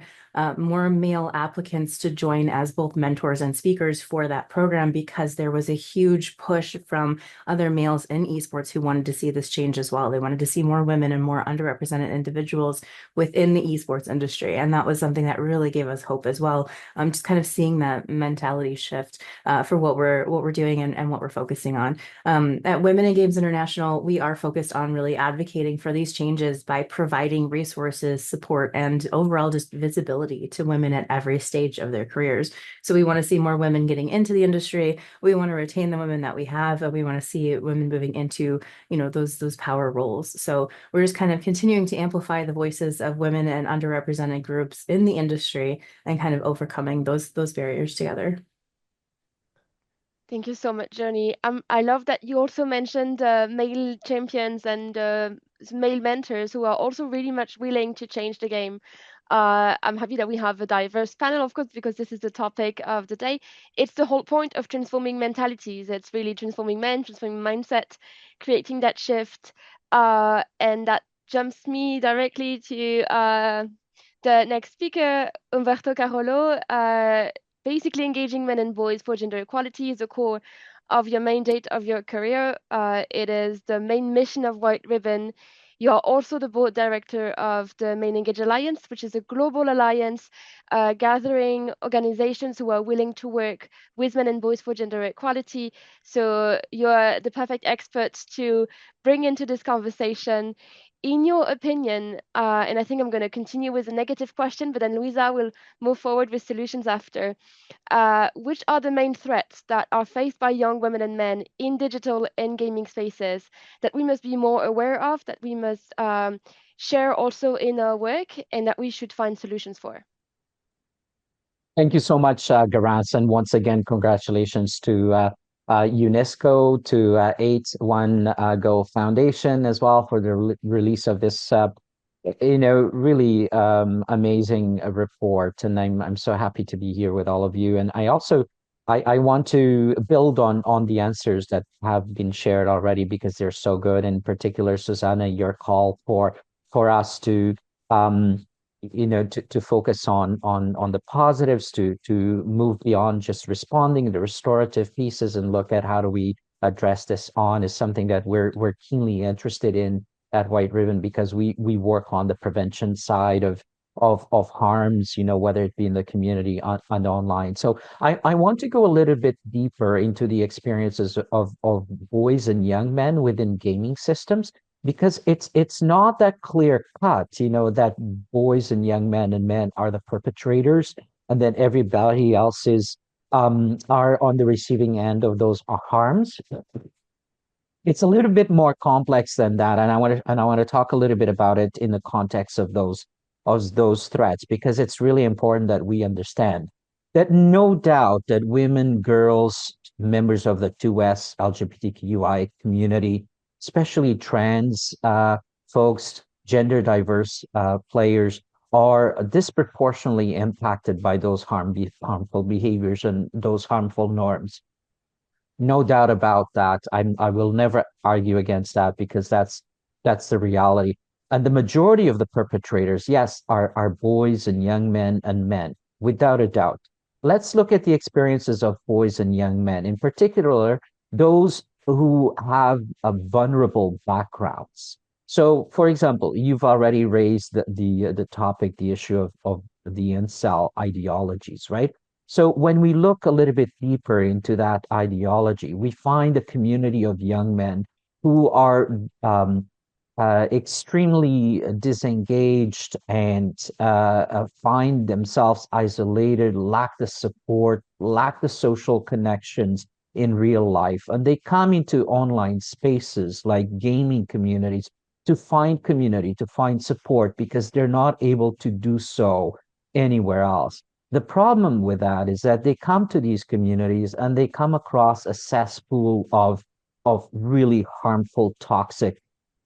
male applicants to join as both mentors and speakers for that program because there was a huge push from other males in esports who wanted to see this change as well. They wanted to see more women and more underrepresented individuals within the esports industry. And that was something that really gave us hope as well. Just kind of seeing that mentality shift for what we're doing and what we're focusing on. At Women in Games International, we are focused on really advocating for these changes by providing resources, support, and overall just visibility to women at every stage of their careers. So we want to see more women getting into the industry. We want to retain the women that we have, and we want to see women moving into, those power roles. So we're just kind of continuing to amplify the voices of women and underrepresented groups in the industry and kind of overcoming those barriers together. Thank you so much, Joanie. I love that you also mentioned male champions and male mentors who are also really much willing to change the game. I'm happy that we have a diverse panel, of course, because this is the topic of the day. It's the whole point of transforming mentalities. It's really transforming men, transforming mindset, creating that shift. And that jumps me directly to the next speaker, Humberto Carolo. Basically, engaging men and boys for gender equality is the core of your mandate of your career. It is the main mission of White Ribbon. You are also the board director of the Main Engage Alliance, which is a global alliance gathering organizations who are willing to work with men and boys for gender equality. So you're the perfect experts to bring into this conversation. In your opinion, and I think I'm going to continue with a negative question, but then Louisa will move forward with solutions after. Which are the main threats that are faced by young women and men in digital and gaming spaces that we must be more aware of, that we must share also in our work, and that we should find solutions for? Thank you so much, Garance, and once again, congratulations to UNESCO, to 8 Go Foundation as well for the release of this, really amazing report. And I'm so happy to be here with all of you. And I also I want to build on the answers that have been shared already because they're so good. In particular, Susanna, your call for us to to focus on the positives, to move beyond just responding, the restorative pieces, and look at how do we address this on is something that we're keenly interested in at White Ribbon, because we work on the prevention side of harms, whether it be in the community and online. So I want to go a little bit deeper into the experiences of boys and young men within gaming systems, because it's not that clear cut, that boys and young men and men are the perpetrators, and then everybody else is are on the receiving end of those harms. It's a little bit more complex than that, and I want to talk a little bit about it in the context of those threats, because it's really important that we understand that no doubt that women, girls, members of the 2S LGBTQI community, especially trans folks, gender diverse players, are disproportionately impacted by those harmful behaviors and those harmful norms. No doubt about that. I will never argue against that, because that's the reality. And the majority of the perpetrators, yes, are boys and young men and men, without a doubt. Let's look at the experiences of boys and young men, in particular, those who have vulnerable backgrounds. So, for example, you've already raised the topic, the issue of the incel ideologies, right? So when we look a little bit deeper into that ideology, we find a community of young men who are extremely disengaged and find themselves isolated, lack the support, lack the social connections in real life. And they come into online spaces like gaming communities to find community, to find support, because they're not able to do so anywhere else. The problem with that is that they come to these communities and they come across a cesspool of really harmful, toxic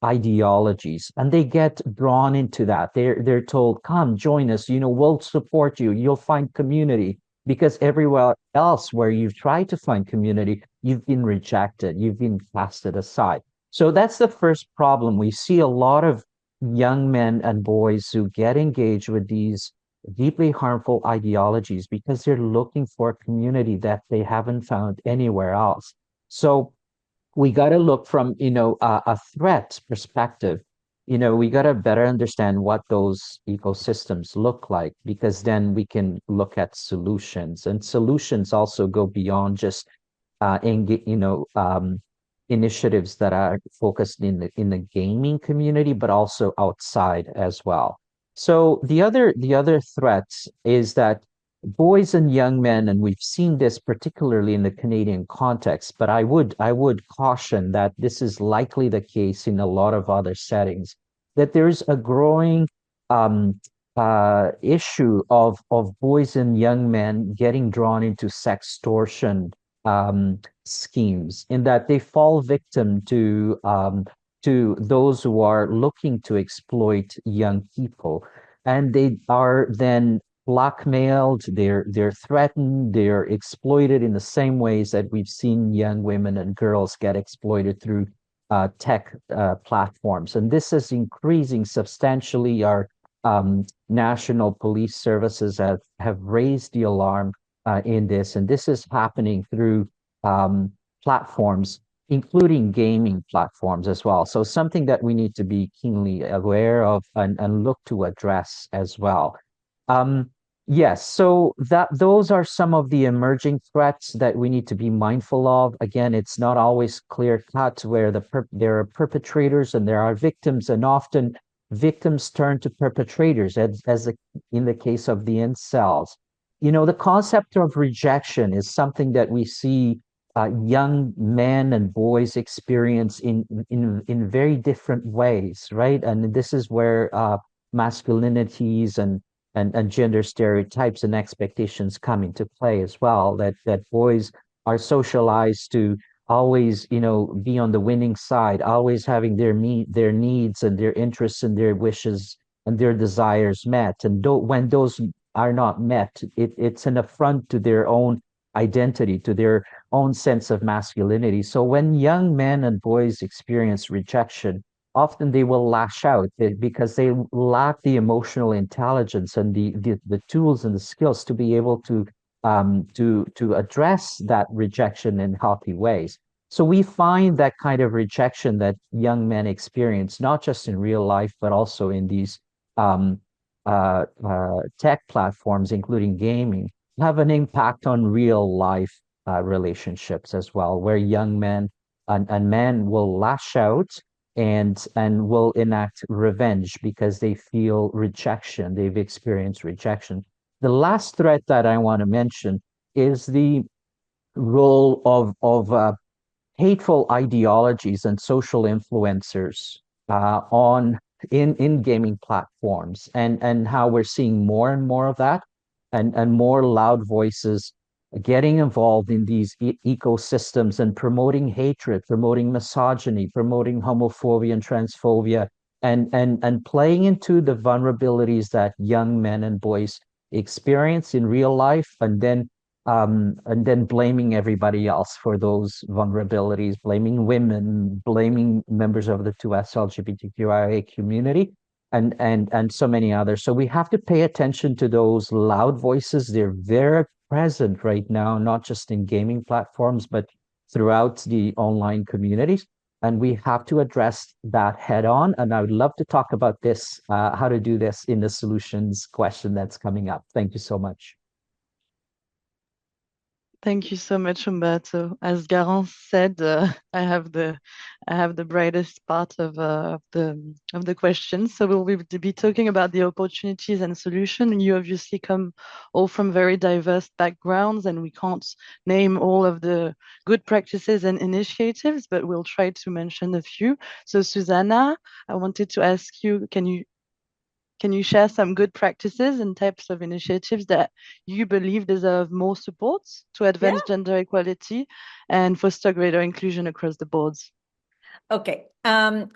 ideologies, and they get drawn into that. They're told, come join us, we'll support you, you'll find community, because everywhere else where you've tried to find community, you've been rejected, you've been casted aside. So that's the first problem. We see a lot of young men and boys who get engaged with these deeply harmful ideologies because they're looking for a community that they haven't found anywhere else. So we got to look from a threat perspective. We got to better understand what those ecosystems look like, because then we can look at solutions, and solutions also go beyond just initiatives that are focused in the gaming community, but also outside as well. So the other threat is that boys and young men, and we've seen this particularly in the Canadian context, but I would caution that this is likely the case in a lot of other settings, that there's a growing issue of boys and young men getting drawn into sextortion schemes, in that they fall victim to those who are looking to exploit young people, and they are then blackmailed, they're threatened, they're exploited in the same ways that we've seen young women and girls get exploited through tech platforms. And this is increasing substantially. Our national police services have raised the alarm in this, and this is happening through platforms including gaming platforms as well. So something that we need to be keenly aware of and look to address as well. Yes, so those are some of the emerging threats that we need to be mindful of. Again, it's not always clear cut where there are perpetrators and there are victims, and often victims turn to perpetrators, in the case of the incels. The concept of rejection is something that we see young men and boys experience in very different ways, right? And this is where masculinities and gender stereotypes and expectations come into play as well. That boys are socialized to always, be on the winning side, always having their needs and their interests and their wishes and their desires met. And when those are not met, it's an affront to their own identity, to their own sense of masculinity. So when young men and boys experience rejection, often they will lash out because they lack the emotional intelligence and the tools and the skills to be able to address that rejection in healthy ways. So we find that kind of rejection that young men experience, not just in real life, but also in these tech platforms, including gaming, have an impact on real life relationships as well, where young men and men will lash out and will enact revenge because they feel rejection. They've experienced rejection. The last threat that I want to mention is the role of hateful ideologies and social influencers on in gaming platforms, and how we're seeing more and more of that, and more loud voices getting involved in these ecosystems and promoting hatred, promoting misogyny, promoting homophobia and transphobia, and playing into the vulnerabilities that young men and boys experience in real life, and then blaming everybody else for those vulnerabilities, blaming women, blaming members of the 2S LGBTQIA community, and so many others. So we have to pay attention to those loud voices. They're very present right now, not just in gaming platforms, but throughout the online communities. And we have to address that head on. And I would love to talk about this, how to do this in the solutions question that's coming up. Thank you so much. Thank you so much, Humberto. As Garance said, I have the brightest part of the question. So we'll be talking about the opportunities and solution. You obviously come all from very diverse backgrounds, and we can't name all of the good practices and initiatives, but we'll try to mention a few. So Susanna, I wanted to ask you, can you share some good practices and types of initiatives that you believe deserve more support to advance gender equality and foster greater inclusion across the boards? Okay.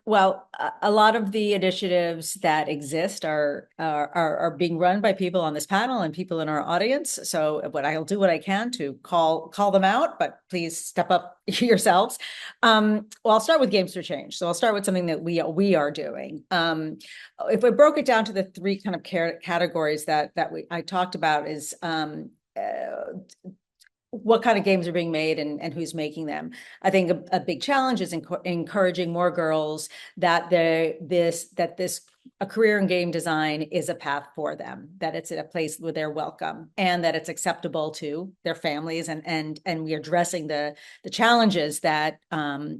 Well, a lot of the initiatives that exist are being run by people on this panel and people in our audience. So I'll do what I can to call them out, but please step up yourselves. Well, I'll start with Games for Change. So I'll start with something that we are doing. If we broke it down to the three kind of categories that I talked about is what kind of games are being made and who's making them. I think a big challenge is encouraging more girls that a career in game design is a path for them, that it's a place where they're welcome and that it's acceptable to their families, and we're addressing the challenges that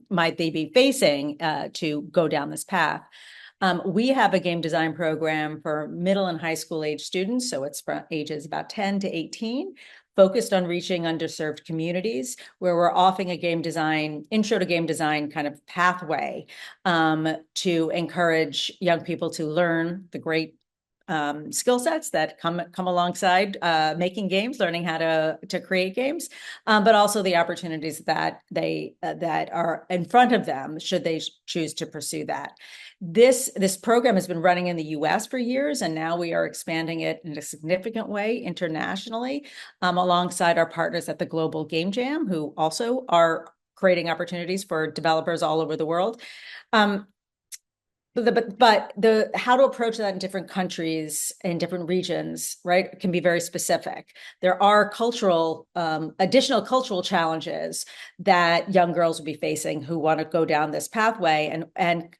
might they be facing to go down this path. We have a game design program for middle and high school age students, so it's from ages about 10 to 18, focused on reaching underserved communities, where we're offering a intro to game design kind of pathway to encourage young people to learn the great skill sets that come alongside making games, learning how to create games, but also the opportunities that are in front of them should they choose to pursue that. This program has been running in the US for years, and now we are expanding it in a significant way internationally, alongside our partners at the Global Game Jam, who also are creating opportunities for developers all over the world. But the how to approach that in different countries and different regions, right, can be very specific. There are cultural additional cultural challenges that young girls will be facing who want to go down this pathway, and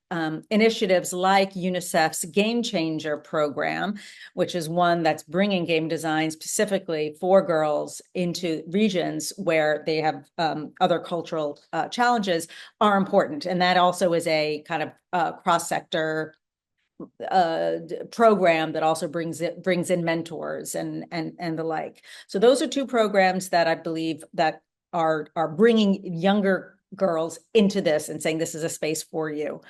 initiatives like UNICEF's Game Changer program, which is one that's bringing game design specifically for girls into regions where they have other cultural challenges, are important. And that also is a kind of cross-sector program that also brings in mentors and the like. So those are two programs that I believe that are bringing younger girls into this and saying this is a space for you.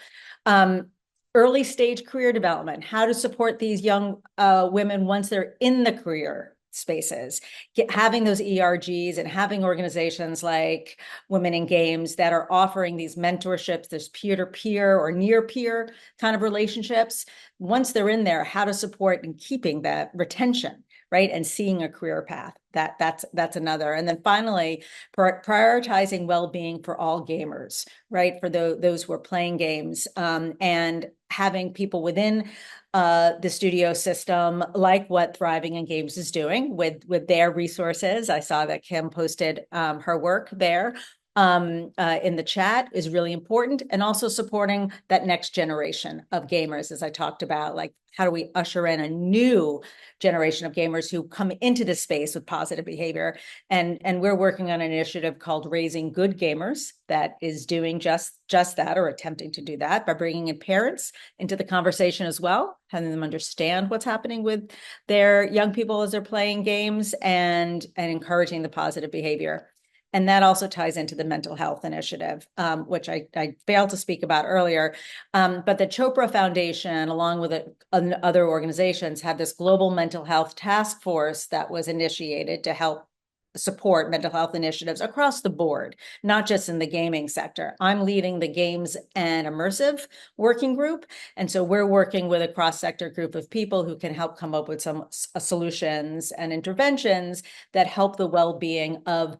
Early stage career development, how to support these young women once they're in the career spaces, having those ERGs and having organizations like Women in Games that are offering these mentorships, there's peer-to-peer or near-peer kind of relationships. Once they're in there, how to support and keeping that retention, right? And seeing a career path. That's another. And then finally, prioritizing well-being for all gamers, right? For those who are playing games, and having people within the studio system, like what Thriving in Games is doing with their resources. I saw that Kim posted her work there in the chat, is really important, and also supporting that next generation of gamers, as I talked about, like how do we usher in a new generation of gamers who come into this space with positive behavior. And we're working on an initiative called Raising Good Gamers that is doing just that, or attempting to do that, by bringing in parents into the conversation as well, having them understand what's happening with their young people as they're playing games, and encouraging the positive behavior. And that also ties into the mental health initiative, which I failed to speak about earlier. But the Chopra Foundation, along with other organizations, have this global mental health task force that was initiated to help support mental health initiatives across the board, not just in the gaming sector. I'm leading the games and immersive working group. And so we're working with a cross-sector group of people who can help come up with some solutions and interventions that help the well-being of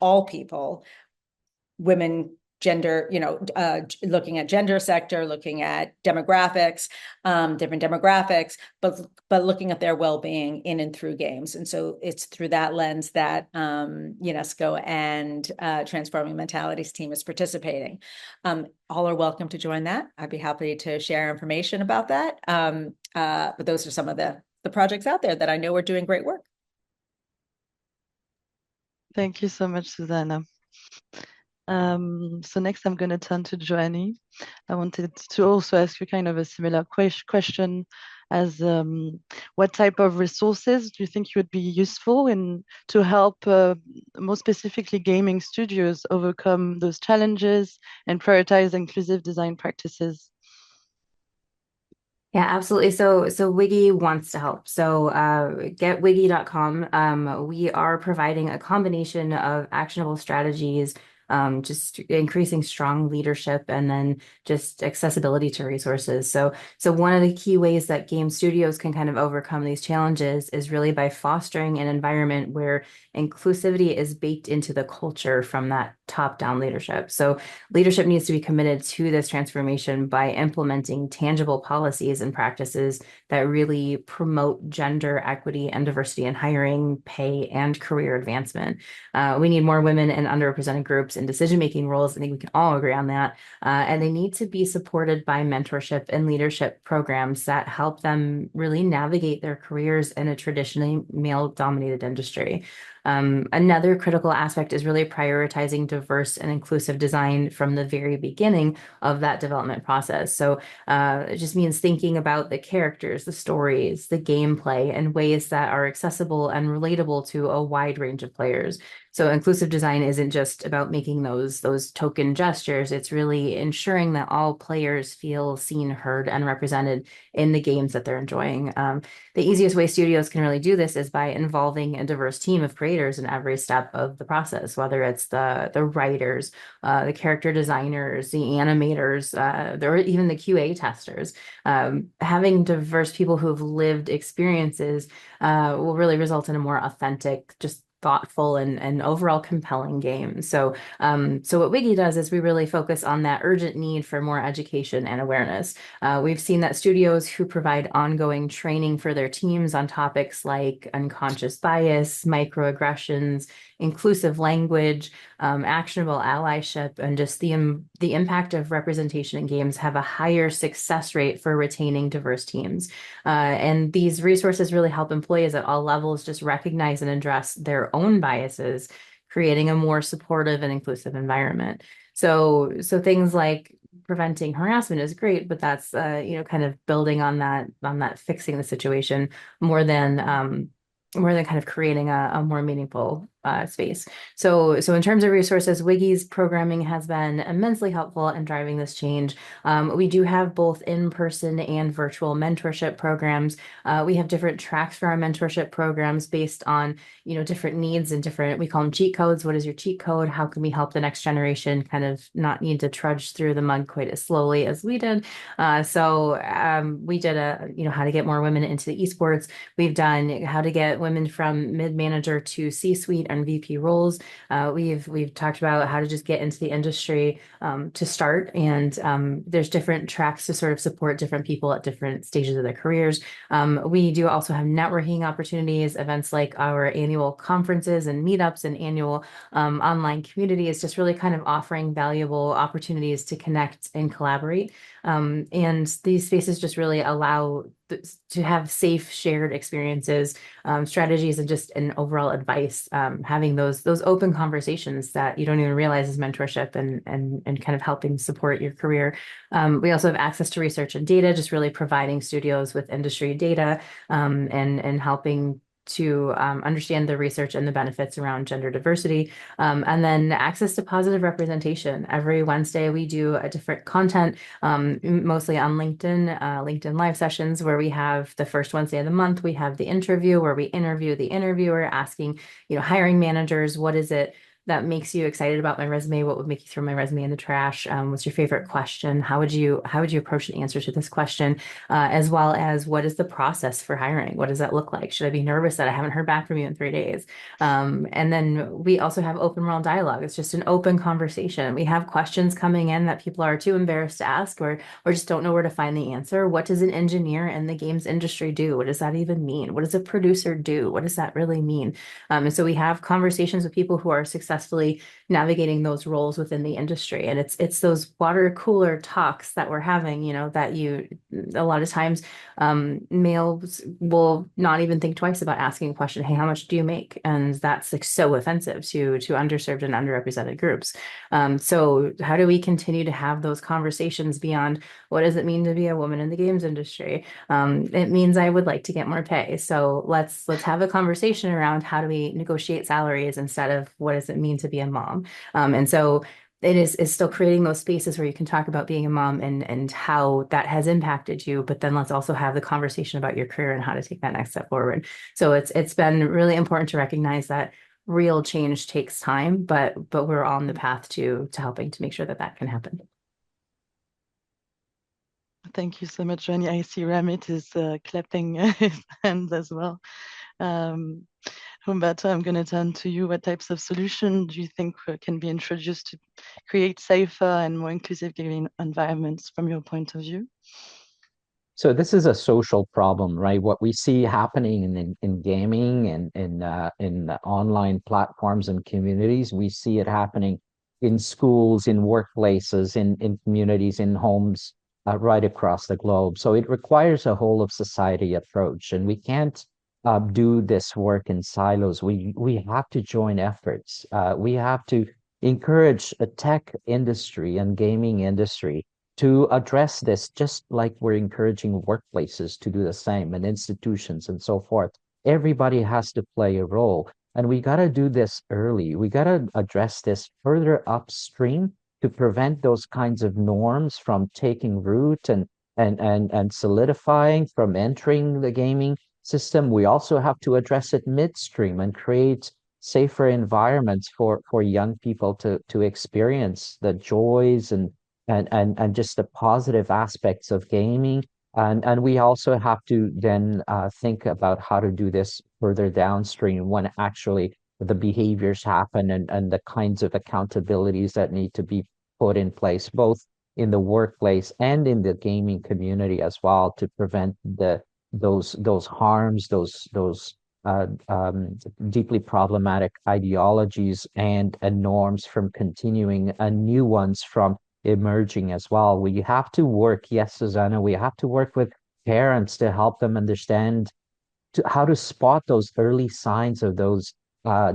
all people, women, gender, looking at gender sector, looking at demographics, different demographics, but looking at their well-being in and through games. And so it's through that lens that UNESCO and Transforming Mentalities team is participating. All are welcome to join that. I'd be happy to share information about that. But those are some of the projects out there that I know are doing great work. Thank you so much, Susanna. So next I'm going to turn to Joanie. I wanted to also ask you kind of a similar question as what type of resources do you think would be useful to help more specifically gaming studios overcome those challenges and prioritize inclusive design practices? Yeah, absolutely. So Wiggy wants to help. So getwiggy.com. We are providing a combination of actionable strategies, just increasing strong leadership, and then just accessibility to resources. So one of the key ways that game studios can kind of overcome these challenges is really by fostering an environment where inclusivity is baked into the culture from that top-down leadership. So leadership needs to be committed to this transformation by implementing tangible policies and practices that really promote gender equity and diversity in hiring, pay, and career advancement. We need more women and underrepresented groups in decision-making roles. I think we can all agree on that. And they need to be supported by mentorship and leadership programs that help them really navigate their careers in a traditionally male-dominated industry. Another critical aspect is really prioritizing diverse and inclusive design from the very beginning of that development process. So it just means thinking about the characters, the stories, the gameplay in ways that are accessible and relatable to a wide range of players. So inclusive design isn't just about making those token gestures. It's really ensuring that all players feel seen, heard, and represented in the games that they're enjoying. The easiest way studios can really do this is by involving a diverse team of creators in every step of the process, whether it's the writers, the character designers, the animators, or even the QA testers. Having diverse people who have lived experiences will really result in a more authentic, just thoughtful and overall compelling game. So what Wiggy does is we really focus on that urgent need for more education and awareness. We've seen that studios who provide ongoing training for their teams on topics like unconscious bias, microaggressions, inclusive language, actionable allyship, and just the impact of representation in games have a higher success rate for retaining diverse teams. And these resources really help employees at all levels just recognize and address their own biases, creating a more supportive and inclusive environment. So things like preventing harassment is great, but that's kind of building on that fixing the situation more than kind of creating a more meaningful space. So in terms of resources, Wiggy's programming has been immensely helpful in driving this change. We do have both in-person and virtual mentorship programs. We have different tracks for our mentorship programs based on, different needs and we call them cheat codes. What is your cheat code? How can we help the next generation kind of not need to trudge through the mud quite as slowly as we did? We did how to get more women into the esports. We've done how to get women from mid-manager to C-suite and VP roles. We've talked about how to just get into the industry to start, and there's different tracks to sort of support different people at different stages of their careers. We do also have networking opportunities, events like our annual conferences and meetups and annual online communities, just really kind of offering valuable opportunities to connect and collaborate. And these spaces just really allow to have safe shared experiences, strategies, and just an overall advice, having those open conversations that you don't even realize is mentorship and kind of helping support your career. We also have access to research and data, just really providing studios with industry data and helping to understand the research and the benefits around gender diversity, and then access to positive representation. Every Wednesday, we do a different content, mostly on LinkedIn live sessions, where we have the first Wednesday of the month, we have the interview where we interview the interviewer, asking, hiring managers, what is it that makes you excited about my resume? What would make you throw my resume in the trash? What's your favorite question? How would you approach the answer to this question? As well as, what is the process for hiring? What does that look like? Should I be nervous that I haven't heard back from you in 3 days? And then we also have open world dialogue. It's just an open conversation. We have questions coming in that people are too embarrassed to ask or just don't know where to find the answer. What does an engineer in the games industry do? What does that even mean? What does a producer do? What does that really mean? And so we have conversations with people who are successfully navigating those roles within the industry. And it's those water cooler talks that we're having, that a lot of times males will not even think twice about asking a question, hey, how much do you make? And that's like so offensive to underserved and underrepresented groups. So how do we continue to have those conversations beyond what does it mean to be a woman in the games industry? It means I would like to get more pay. So let's have a conversation around how do we negotiate salaries instead of what does it mean to be a mom. And so it is still creating those spaces where you can talk about being a mom and how that has impacted you, but then let's also have the conversation about your career and how to take that next step forward. So it's been really important to recognize that real change takes time, but we're on the path to helping to make sure that can happen. Thank you so much, Joanie. I see Ramit is clapping his hands as well. Humberto, I'm going to turn to you. What types of solutions do you think can be introduced to create safer and more inclusive gaming environments from your point of view? So this is a social problem, right? What we see happening in gaming and in online platforms and communities, we see it happening in schools, in workplaces, in communities, in homes, right across the globe. So it requires a whole of society approach, and we can't do this work in silos. We have to join efforts. We have to encourage a tech industry and gaming industry to address this, just like we're encouraging workplaces to do the same and institutions and so forth. Everybody has to play a role, and we got to do this early. We got to address this further upstream to prevent those kinds of norms from taking root and solidifying, from entering the gaming system. We also have to address it midstream and create safer environments for young people to experience the joys and just the positive aspects of gaming. And we also have to then think about how to do this further downstream when actually the behaviors happen, and the kinds of accountabilities that need to be put in place, both in the workplace and in the gaming community as well, to prevent those harms, those deeply problematic ideologies and norms from continuing, and new ones from emerging as well. We have to work, yes, Susanna, we have to work with parents to help them understand how to spot those early signs of those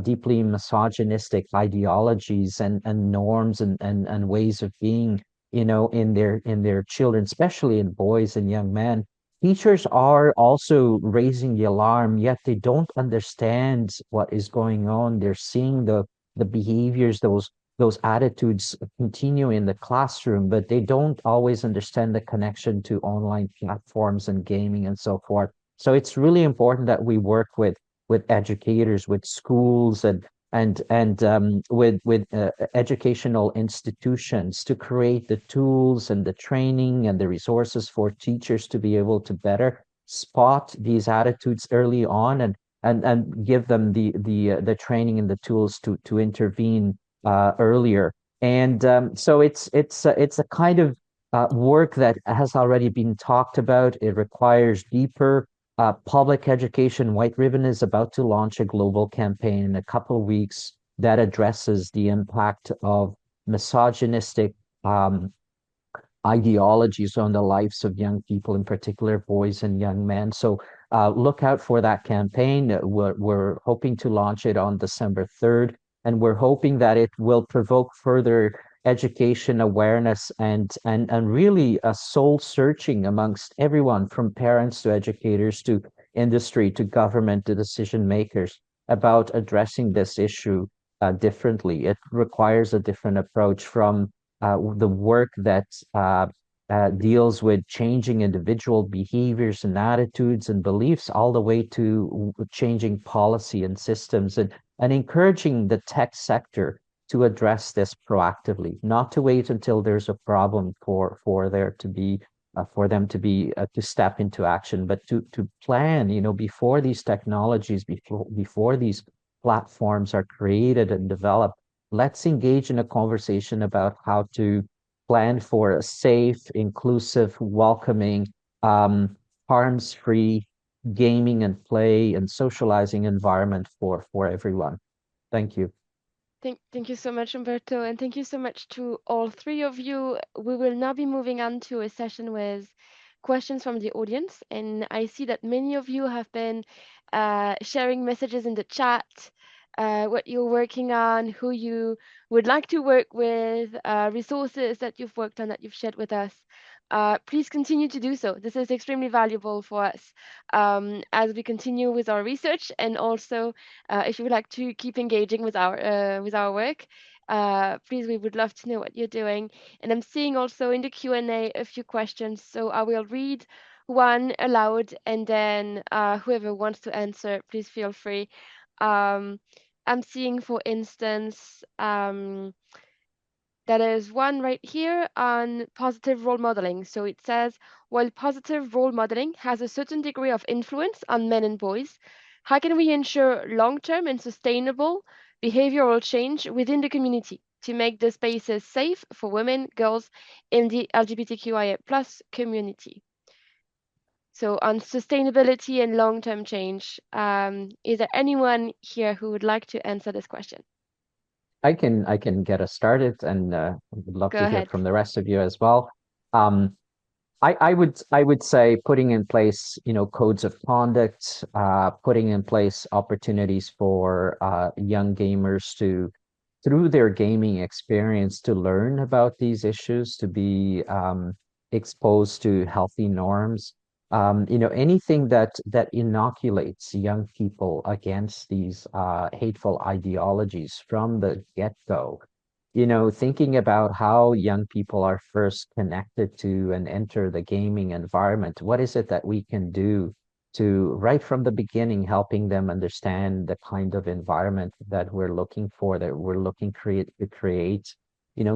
deeply misogynistic ideologies and norms and ways of being, in their children, especially in boys and young men. Teachers are also raising the alarm, yet they don't understand what is going on. They're seeing the behaviors, those attitudes continue in the classroom, but they don't always understand the connection to online platforms and gaming and so forth. So it's really important that we work with educators, with schools, and with educational institutions to create the tools and the training and the resources for teachers to be able to better spot these attitudes early on, and give them the training and the tools to intervene earlier. And so it's a kind of work that has already been talked about. It requires deeper public education. White Ribbon is about to launch a global campaign in a couple of weeks that addresses the impact of misogynistic ideologies on the lives of young people, in particular boys and young men. So look out for that campaign. We're hoping to launch it on December 3rd, and we're hoping that it will provoke further education, awareness, and really a soul searching amongst everyone, from parents to educators to industry to government to decision makers, about addressing this issue differently. It requires a different approach, from the work that deals with changing individual behaviors and attitudes and beliefs, all the way to changing policy and systems, and encouraging the tech sector to address this proactively, not to wait until there's a problem for there to be for them to be to step into action, but to plan, before these technologies, before these platforms are created and developed. Let's engage in a conversation about how to plan for a safe, inclusive, welcoming, harms-free gaming and play and socializing environment for everyone. Thank you. Thank you so much, Humberto, and thank you so much to all three of you. We will now be moving on to a session with questions from the audience, and I see that many of you have been sharing messages in the chat, what you're working on, who you would like to work with, resources that you've worked on that you've shared with us. Please continue to do so. This is extremely valuable for us as we continue with our research, and also if you would like to keep engaging with our work, please, we would love to know what you're doing. And I'm seeing also in the Q&A a few questions, so I will read one aloud, and then whoever wants to answer, please feel free. I'm seeing, for instance, that is one right here on positive role modeling. So it says, while positive role modeling has a certain degree of influence on men and boys, how can we ensure long-term and sustainable behavioral change within the community to make the spaces safe for women, girls, in the LGBTQIA+ community? So on sustainability and long-term change, is there anyone here who would like to answer this question? I can get us started, and would love Go to hear ahead. from the rest of you as well. I would say putting in place, codes of conduct, putting in place opportunities for young gamers to, through their gaming experience, to learn about these issues, to be exposed to healthy norms. Anything that inoculates young people against these hateful ideologies from the get-go. Thinking about how young people are first connected to and enter the gaming environment. What is it that we can do to, right from the beginning, helping them understand the kind of environment that we're looking for, that we're looking to create,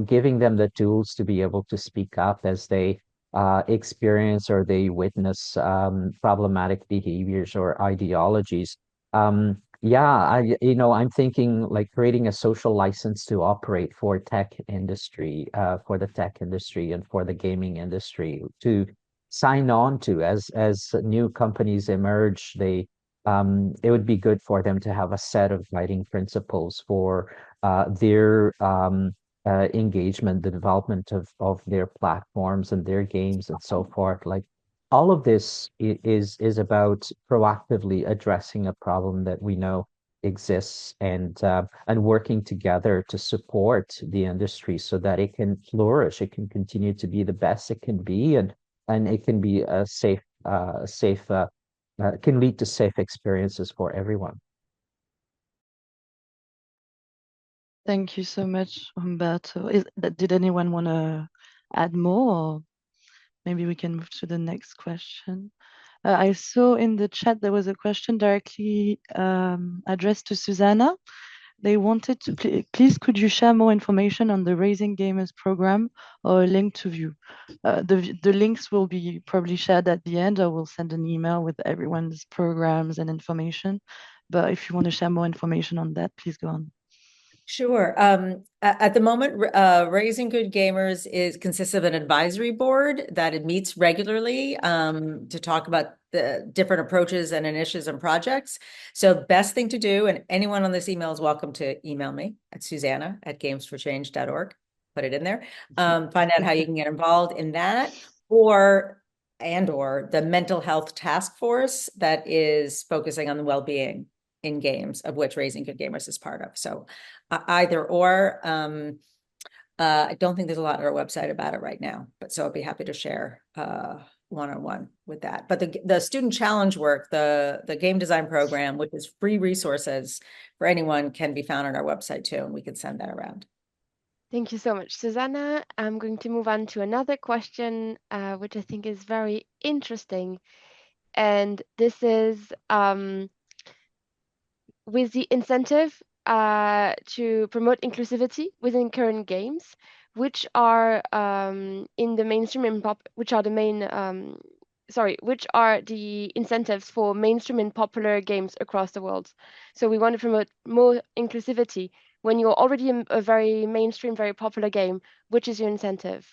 giving them the tools to be able to speak up as they experience or they witness problematic behaviors or ideologies. Yeah, I'm thinking like creating a social license to operate for tech industry, for the tech industry and for the gaming industry to sign on to as new companies emerge. It would be good for them to have a set of guiding principles for their engagement, the development of their platforms and their games and so forth. Like all of this is about proactively addressing a problem that we know exists and working together to support the industry so that it can flourish, it can continue to be the best it can be, and it can be a safe can lead to safe experiences for everyone. Thank you so much, Humberto. Did anyone want to add more? Or maybe we can move to the next question. I saw in the chat there was a question directly addressed to Susanna. They wanted to please could you share more information on the Raising Gamers program or a link to view? The links will be probably shared at the end, or we'll send an email with everyone's programs and information. But if you want to share more information on that, please go on. Sure. At the moment, Raising Good Gamers consists of an advisory board that it meets regularly to talk about the different approaches and initiatives and projects. So best thing to do, and anyone on this email is welcome to email me at susanna@gamesforchange.org. Put it in there. Find out how you can get involved in that, or the mental health task force that is focusing on the well-being in games, of which Raising Good Gamers is part of. So either or. I don't think there's a lot on our website about it right now, but so I'd be happy to share one-on-one with that. But the student challenge work, the game design program, which is free resources for anyone, can be found on our website too, and we can send that around. Thank you so much, Susanna. I'm going to move on to another question, which I think is very interesting. And this is with the incentive to promote inclusivity within current games, which are in the mainstream and which are the main which are the incentives for mainstream and popular games across the world. So we want to promote more inclusivity. When you're already a very mainstream, very popular game, which is your incentive?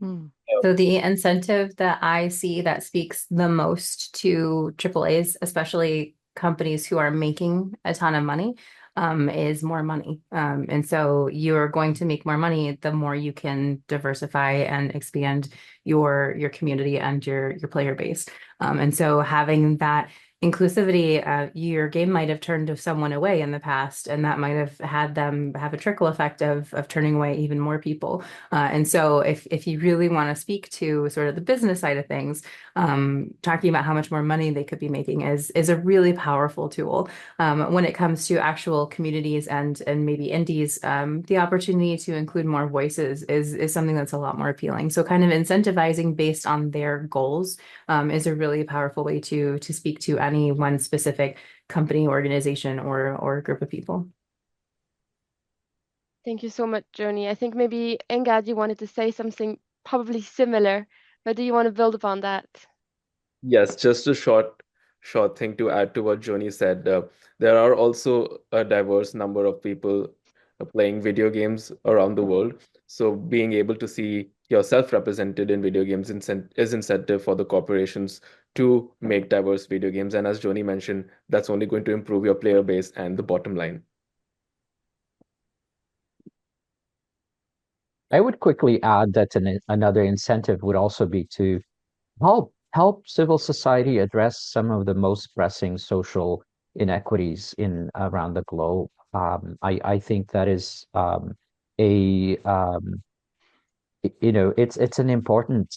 So the incentive that I see that speaks the most to AAAs, especially companies who are making a ton of money, is more money. And so you're going to make more money the more you can diversify and expand your community and your player base. And so having that inclusivity, your game might have turned someone away in the past, and that might have had them have a trickle effect of turning away even more people. And so if you really want to speak to sort of the business side of things, talking about how much more money they could be making is a really powerful tool. When it comes to actual communities and maybe indies, the opportunity to include more voices is something that's a lot more appealing. So kind of incentivizing based on their goals is a really powerful way to speak to any one specific company, organization, or group of people. Thank you so much, Joanie. I think maybe Angad, you wanted to say something probably similar, but do you want to build upon that? Yes, just a short thing to add to what Joanie said. There are also a diverse number of people playing video games around the world. So being able to see yourself represented in video games is incentive for the corporations to make diverse video games. And as Joanie mentioned, that's only going to improve your player base and the bottom line. I would quickly add that another incentive would also be to help civil society address some of the most pressing social inequities around the globe. I think that is it's an important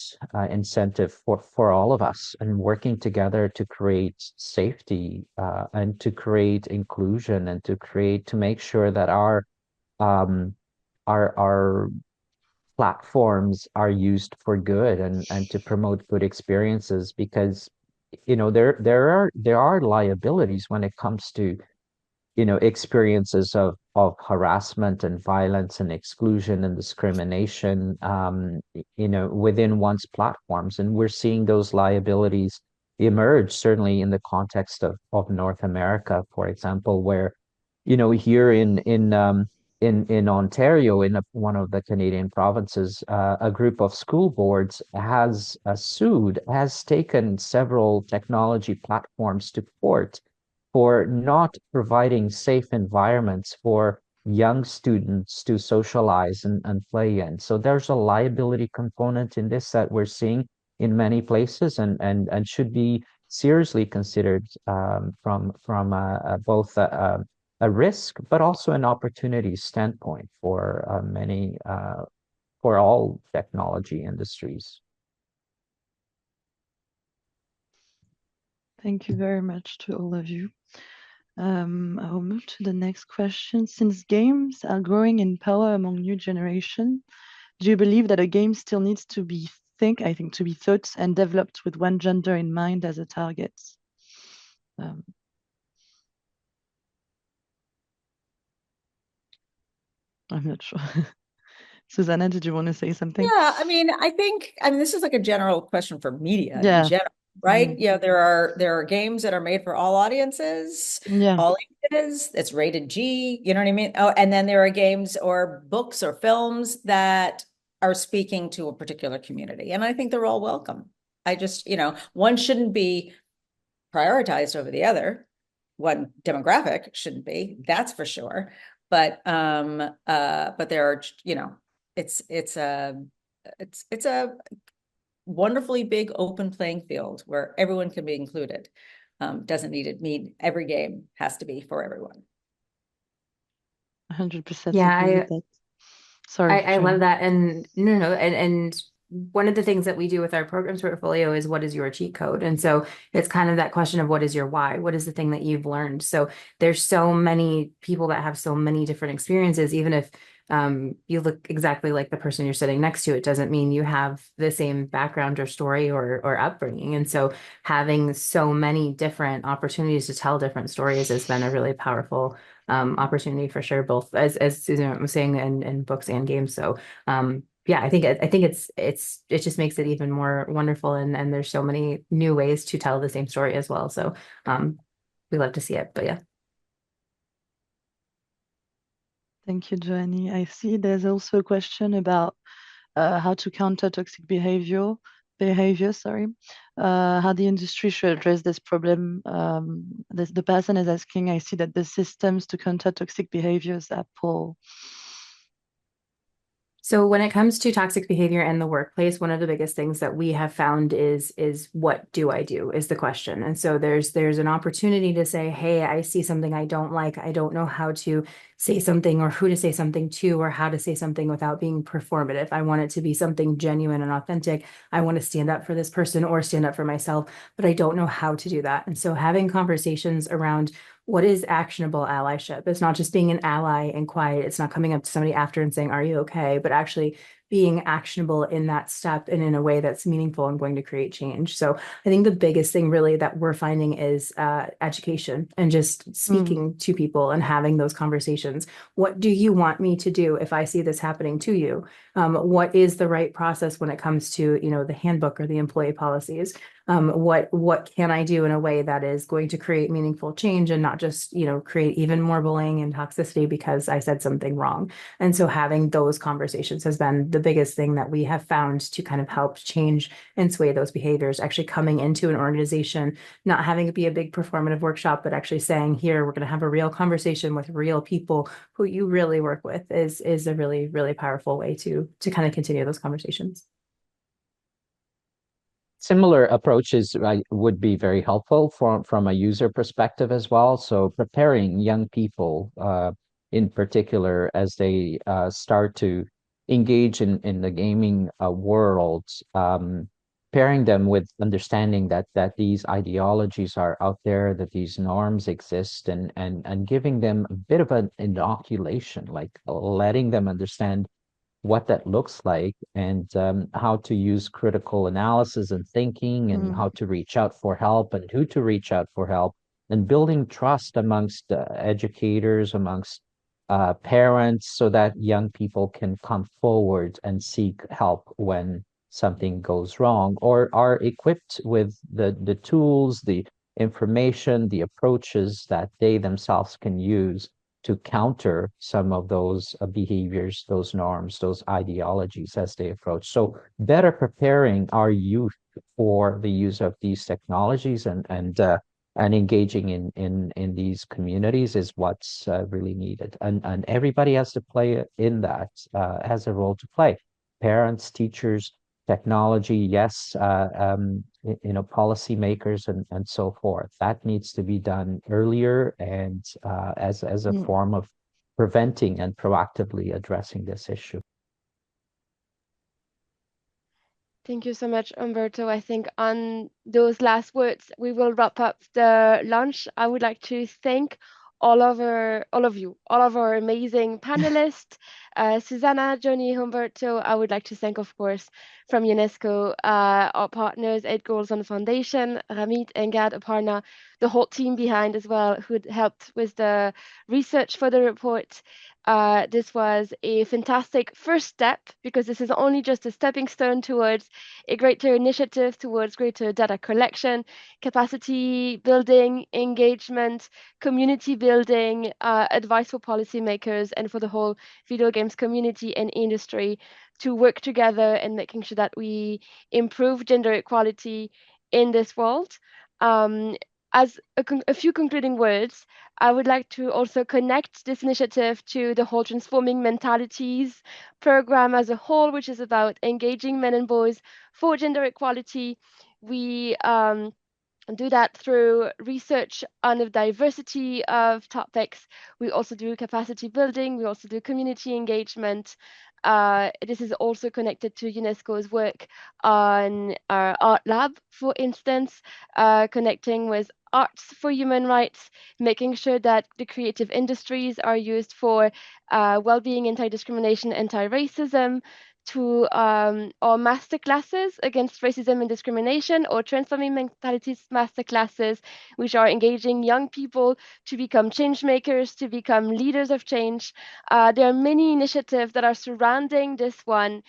incentive for all of us, and working together to create safety and to create inclusion and to make sure that our platforms are used for good and to promote good experiences, because there are liabilities when it comes to experiences of harassment and violence and exclusion and discrimination within one's platforms, and we're seeing those liabilities emerged, certainly in the context of North America, for example, where, here in Ontario, in one of the Canadian provinces, a group of school boards has taken several technology platforms to court for not providing safe environments for young students to socialize and play in. So there's a liability component in this that we're seeing in many places, and should be seriously considered, from both a risk, but also an opportunity standpoint for for all technology industries. Thank you very much to all of you. I'll move to the next question. Since games are growing in power among new generation, do you believe that a game still needs to be thought and developed with one gender in mind as a target? I'm not sure. Susanna, did you want to say something? Yeah, I mean, this is like a general question for media in general, right? Mhm. Yeah, there are games that are made for all audiences, Yeah. all ages. It's rated G. You know what I mean? Oh, and then there are games or books or films that are speaking to a particular community, and I think they're all welcome. I just, one shouldn't be prioritized over the other. One demographic shouldn't be, that's for sure. But there are, it's a wonderfully big open playing field where everyone can be included. Doesn't mean every game has to be for everyone. 100% Yeah, agree with that. Sorry, I love that. And no, and one of the things that we do with our programs portfolio is what is your cheat code? And so it's kind of that question of what is your why? What is the thing that you've learned? So there's so many people that have so many different experiences, even if you look exactly like the person you're sitting next to, it doesn't mean you have the same background or story or upbringing. And so having so many different opportunities to tell different stories has been a really powerful opportunity for sure, both as Susan was saying in books and games. So yeah, I think it just makes it even more wonderful, and there's so many new ways to tell the same story as well. So we love to see it. But yeah. Thank you, Joanie. I see there's also a question about how to counter toxic behavior, how the industry should address this problem. The person is asking, I see that the systems to counter toxic behaviors are poor. So when it comes to toxic behavior in the workplace, one of the biggest things that we have found is what do I do is the question. And so there's an opportunity to say, hey, I see something I don't like. I don't know how to say something or who to say something to or how to say something without being performative. I want it to be something genuine and authentic. I want to stand up for this person or stand up for myself, but I don't know how to do that. And so having conversations around what is actionable allyship? It's not just being an ally and quiet. It's not coming up to somebody after and saying, are you okay? But actually being actionable in that step and in a way that's meaningful and going to create change. So I think the biggest thing really that we're finding is education and just speaking to people and having those conversations. What do you want me to do if I see this happening to you? What is the right process when it comes to, the handbook or the employee policies? What can I do in a way that is going to create meaningful change and not just, create even more bullying and toxicity because I said something wrong. And so having those conversations has been the biggest thing that we have found to kind of help change and sway those behaviors, actually coming into an organization, not having it be a big performative workshop, but actually saying, here, we're going to have a real conversation with real people who you really work with is a really, really powerful way to kind of continue those conversations. Similar approaches would be very helpful from a user perspective as well. So preparing young people, in particular, as they start to engage in the gaming world, pairing them with understanding that these ideologies are out there, that these norms exist, and giving them a bit of an inoculation, like letting them understand what that looks like, and how to use critical analysis and thinking, and how to reach out for help and who to reach out for help, and building trust amongst educators, amongst parents, so that young people can come forward and seek help when something goes wrong, or are equipped with the tools, the information, the approaches that they themselves can use to counter some of those behaviors, those norms, those ideologies as they approach. So better preparing our youth for the use of these technologies and engaging in these communities is what's really needed. And everybody has to play in that, has a role to play. Parents, teachers, technology, yes, policymakers and so forth. That needs to be done earlier and as a form of preventing and proactively addressing this issue. Thank you so much, Humberto. I think on those last words, we will wrap up the lunch. I would like to thank all of our amazing panelists, Susanna, Joanie, Humberto. I would like to thank, of course, from UNESCO, our partners, 8 Goals on Foundation, Ramit, Angad, Aparna, the whole team behind as well, who helped with the research for the report. This was a fantastic first step because this is only just a stepping stone towards a greater initiative, towards greater data collection, capacity building, engagement, community building, advice for policymakers and for the whole video games community and industry to work together and making sure that we improve gender equality in this world. As a few concluding words, I would like to also connect this initiative to the whole Transforming Mentalities program as a whole, which is about engaging men and boys for gender equality. We do that through research on a diversity of topics. We also do capacity building. We also do community engagement. This is also connected to UNESCO's work on our art lab, for instance, connecting with arts for human rights, making sure that the creative industries are used for well-being, anti-discrimination, anti-racism, to our master classes against racism and discrimination, or transforming mentalities master classes, which are engaging young people to become change makers, to become leaders of change. There are many initiatives that are surrounding this one,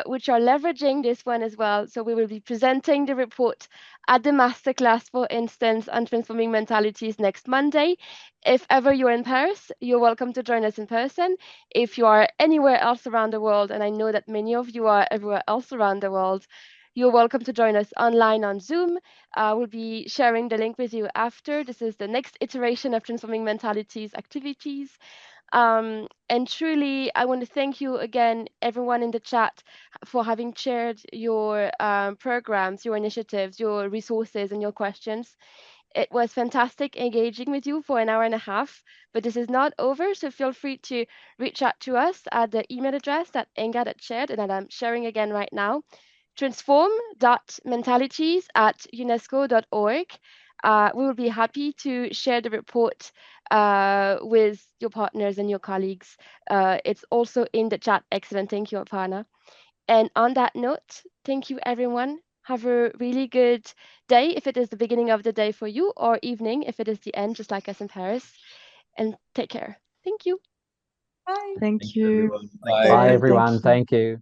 which are leveraging this one as well. So we will be presenting the report at the masterclass, for instance, on transforming mentalities next Monday. If ever you're in Paris, you're welcome to join us in person. If you are anywhere else around the world, and I know that many of you are everywhere else around the world, you're welcome to join us online on Zoom. We'll be sharing the link with you after. This is the next iteration of Transforming Mentalities activities. And truly, I want to thank you again, everyone in the chat, for having shared your programs, your initiatives, your resources, and your questions. It was fantastic engaging with you for an hour and a half, but this is not over, so feel free to reach out to us at the email address that Angad had shared and that I'm sharing again right now, transform.mentalities@unesco.org. We will be happy to share the report with your partners and your colleagues. It's also in the chat. Excellent. Thank you, Aparna. And on that note, thank you, everyone. Have a really good day if it is the beginning of the day for you, or evening if it is the end, just like us in Paris. And take care. Thank you. Bye. Thank you. everyone. Bye, everyone. Thank you.